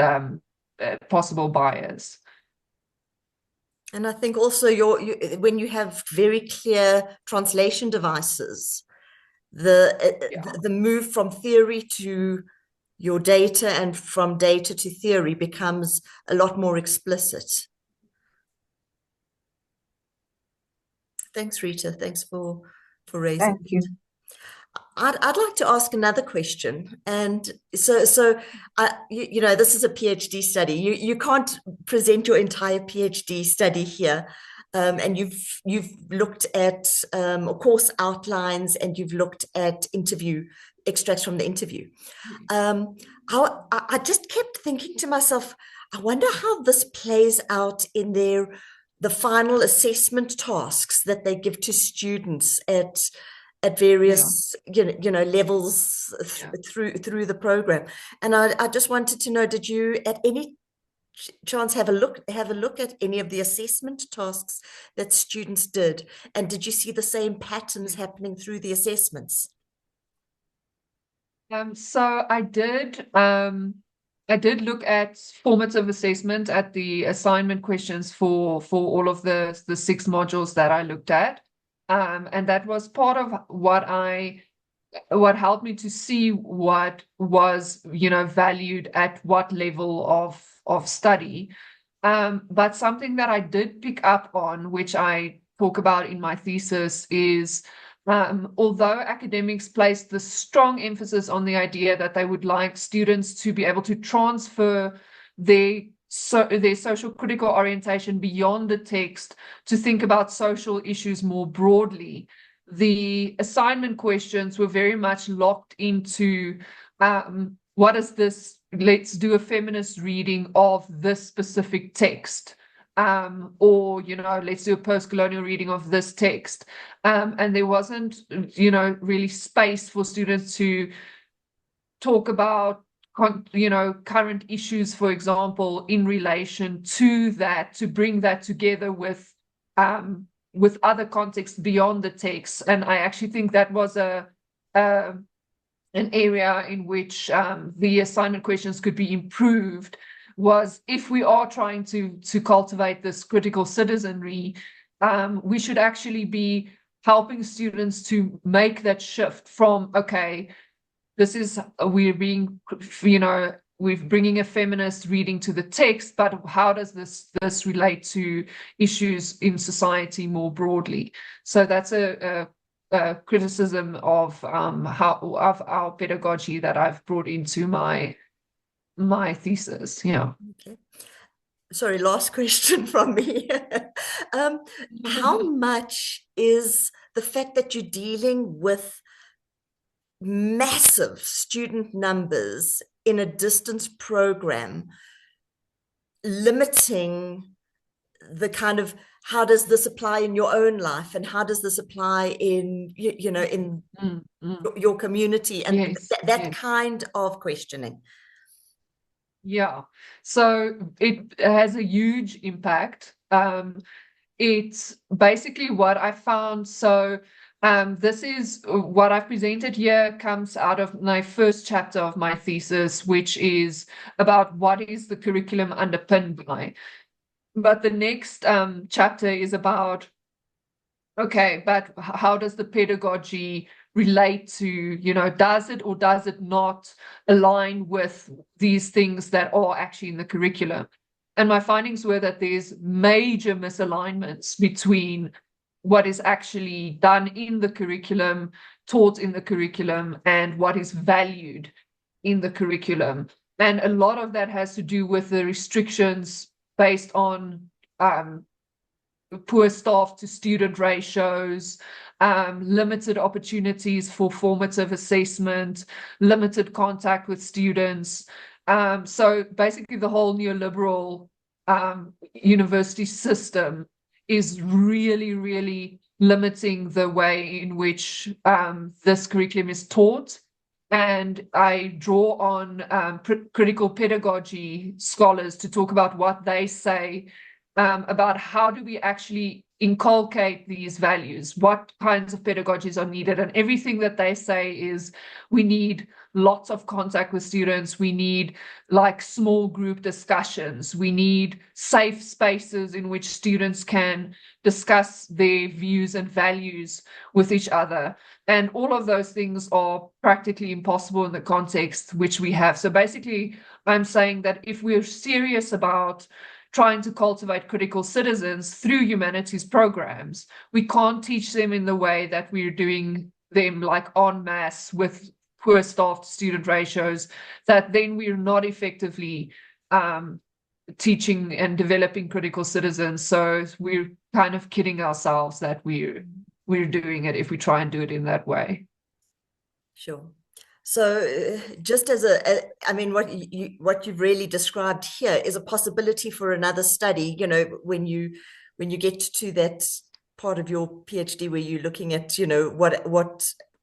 Speaker 1: possible bias.
Speaker 2: And I think also when you have very clear translation devices, the move from theory to your data and from data to theory becomes a lot more explicit. Thanks, Rita. Thanks for raising.
Speaker 4: Thank you.
Speaker 2: I'd like to ask another question, and so this is a PhD study. You can't present your entire PhD study here, and you've looked at course outlines, and you've looked at interview extracts from the interview. I just kept thinking to myself, I wonder how this plays out in the final assessment tasks that they give to students at various levels through the program. And I just wanted to know, did you at any chance have a look at any of the assessment tasks that students did, and did you see the same patterns happening through the assessments?
Speaker 1: So I did look at formative assessment at the assignment questions for all of the 6 modules that I looked at. And that was part of what helped me to see what was, valued at what level of study. But something that I did pick up on, which I talk about in my thesis, is although academics placed the strong emphasis on the idea that they would like students to be able to transfer their social critical orientation beyond the text to think about social issues more broadly, the assignment questions were very much locked into what is this? Let's do a feminist reading of this specific text. Or, let's do a post-colonial reading of this text. And there wasn't, really space for students to talk about, current issues, for example, in relation to that, to bring that together with other contexts beyond the text. And I actually think that was an area in which the assignment questions could be improved, was if we are trying to cultivate this critical citizenry, we should actually be helping students to make that shift from, okay, we're bringing a feminist reading to the text, but how does this relate to issues in society more broadly? So that's a criticism of our pedagogy that I've brought into my thesis. Yeah.
Speaker 2: Okay. Sorry, last question from me. How much is the fact that you're dealing with massive student numbers in a distance program limiting the kind of, how does this apply in your own life, and how does this apply in your community, and
Speaker 1: yes,
Speaker 2: that
Speaker 1: yes.
Speaker 2: kind of questioning?
Speaker 1: Yeah, so it has a huge impact. It's basically what I found. So this is what I've presented here, comes out of my first chapter of my thesis, which is about what is the curriculum underpinned by. But the next chapter is about, okay, but how does the pedagogy relate to, does it or does it not align with these things that are actually in the curriculum? And my findings were that there's major misalignments between what is actually done in the curriculum, taught in the curriculum, and what is valued in the curriculum. And a lot of that has to do with the restrictions based on poor staff to student ratios, limited opportunities for formative assessment, limited contact with students. So basically the whole neoliberal university system is really, really limiting the way in which this curriculum is taught. And I draw on critical pedagogy scholars to talk about what they say about how do we actually inculcate these values, what kinds of pedagogies are needed. And everything that they say is we need lots of contact with students, we need like small group discussions, we need safe spaces in which students can discuss their views and values with each other. And all of those things are practically impossible in the context which we have. So basically, I'm saying that if we're serious about trying to cultivate critical citizens through humanities programs, we can't teach them in the way that we're doing them like en masse with poor staff to student ratios, that then we're not effectively teaching and developing critical citizens. So we're kind of kidding ourselves that we're doing it if we try and do it in that way. Sure.
Speaker 2: So just as I mean, what you've really described here is a possibility for another study, when you get to that part of your PhD where you're looking at,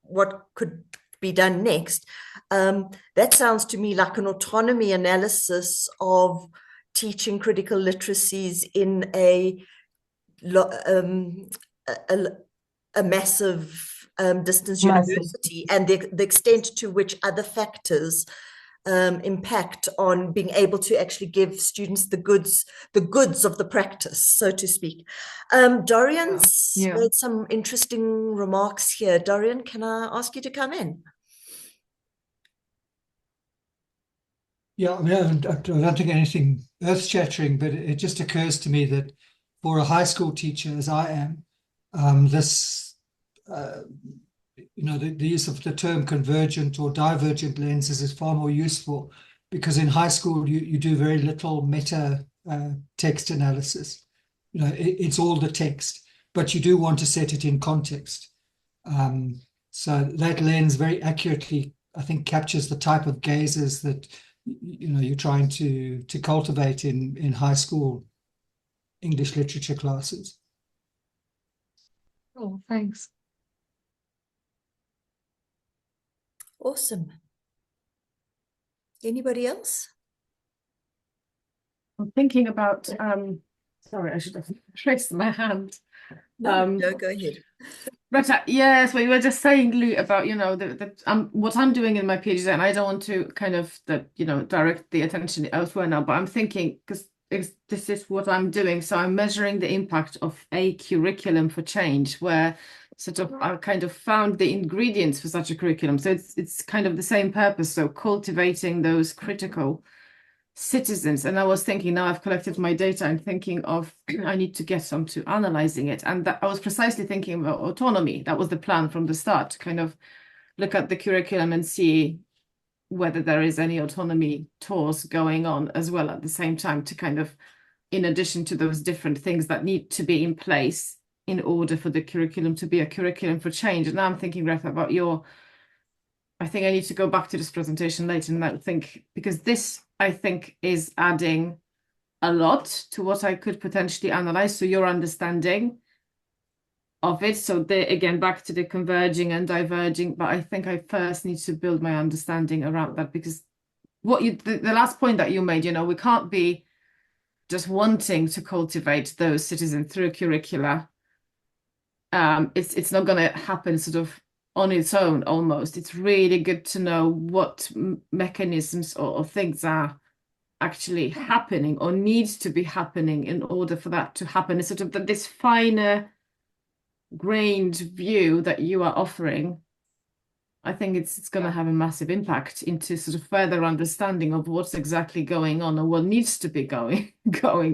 Speaker 2: what could be done next. That sounds to me like an autonomy analysis of teaching critical literacies in a massive distance university, and the extent to which other factors impact on being able to actually give students the goods of the practice, so to speak. Dorian's made some interesting remarks here. Dorian, can I ask you to come in?
Speaker 9: Yeah, I mean, I don't think anything earth-shattering, but it just occurs to me that for a high school teacher, as I am, the use of the term convergent or divergent lenses is far more useful, because in high school you do very little meta text analysis. It's all the text, but you do want to set it in context. So that lens very accurately, I think, captures the type of gazes that you're trying to cultivate in high school English literature classes.
Speaker 1: Oh, thanks.
Speaker 2: Awesome. Anybody else?
Speaker 5: I'm thinking about, sorry, I should have raised my hand.
Speaker 2: No, go ahead.
Speaker 5: But yes, what you were just saying, Lou, about what I'm doing in my PhD, and I don't want to kind of direct the attention elsewhere now, but I'm thinking because this is what I'm doing, so I'm measuring the impact of a curriculum for change, where sort of I kind of found the ingredients for such a curriculum. So it's kind of the same purpose, so cultivating those critical citizens. And I was thinking, now I've collected my data, I'm thinking of I need to get some to analyzing it. And that I was precisely thinking about autonomy. That was the plan from the start, to kind of look at the curriculum and see whether there is any autonomy tours going on as well at the same time, to kind of, in addition to those different things that need to be in place in order for the curriculum to be a curriculum for change. And now I'm thinking, Retha, about I think I need to go back to this presentation later and I think, because this, I think, is adding a lot to what I could potentially analyze. So your understanding of it. So again, back to the converging and diverging, but I think I first need to build my understanding around that, because the last point that you made, we can't be just wanting to cultivate those citizens through curricula. It's not going to happen sort of on its own almost. It's really good to know what mechanisms or things are actually happening or needs to be happening in order for that to happen. It's sort of this finer grained view that you are offering. I think it's going to have a massive impact into sort of further understanding of what's exactly going on or what needs to be going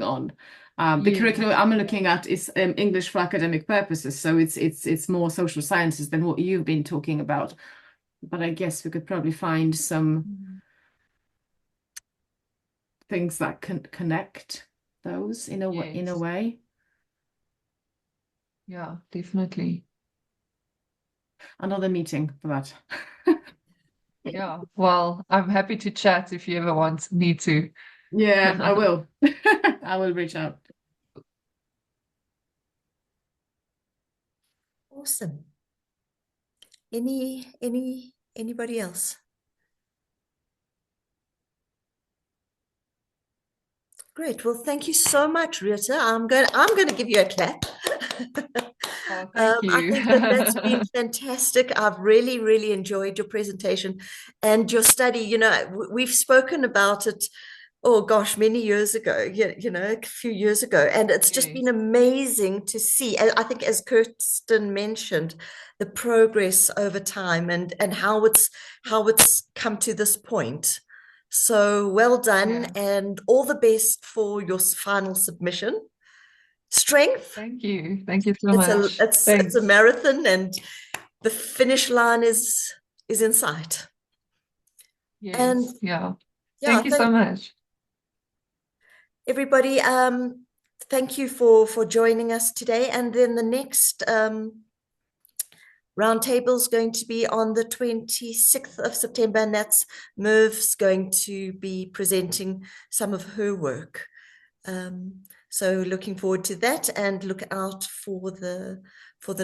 Speaker 5: on. The curriculum I'm looking at is English for academic purposes, so it's more social sciences than what you've been talking about. But I guess we could probably find some things that can connect those in a way.
Speaker 1: Yeah, definitely.
Speaker 5: Another meeting for that.
Speaker 1: Yeah, well, I'm happy to chat if you ever need to.
Speaker 5: Yeah, I will. I will reach out.
Speaker 2: Awesome. Anybody else? Great. Well, thank you so much, Retha. I'm going to give you a clap.
Speaker 1: Oh, thank you.
Speaker 2: I think that's been fantastic. I've really, really enjoyed your presentation and your study. We've spoken about it, oh gosh, many years ago, a few years ago. And it's just been amazing to see. I think, as Kirsten mentioned, the progress over time and how it's come to this point. So well done, and all the best for your final submission. Strength.
Speaker 1: Thank you so much.
Speaker 2: It's a marathon, and the finish line is in sight.
Speaker 1: Yes.
Speaker 2: And
Speaker 1: thank you so much,
Speaker 2: everybody. Thank you for joining us today. And then the next roundtable is going to be on the 26th of September, and that's Merv's going to be presenting some of her work. So looking forward to that, and look out for the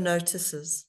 Speaker 2: notices.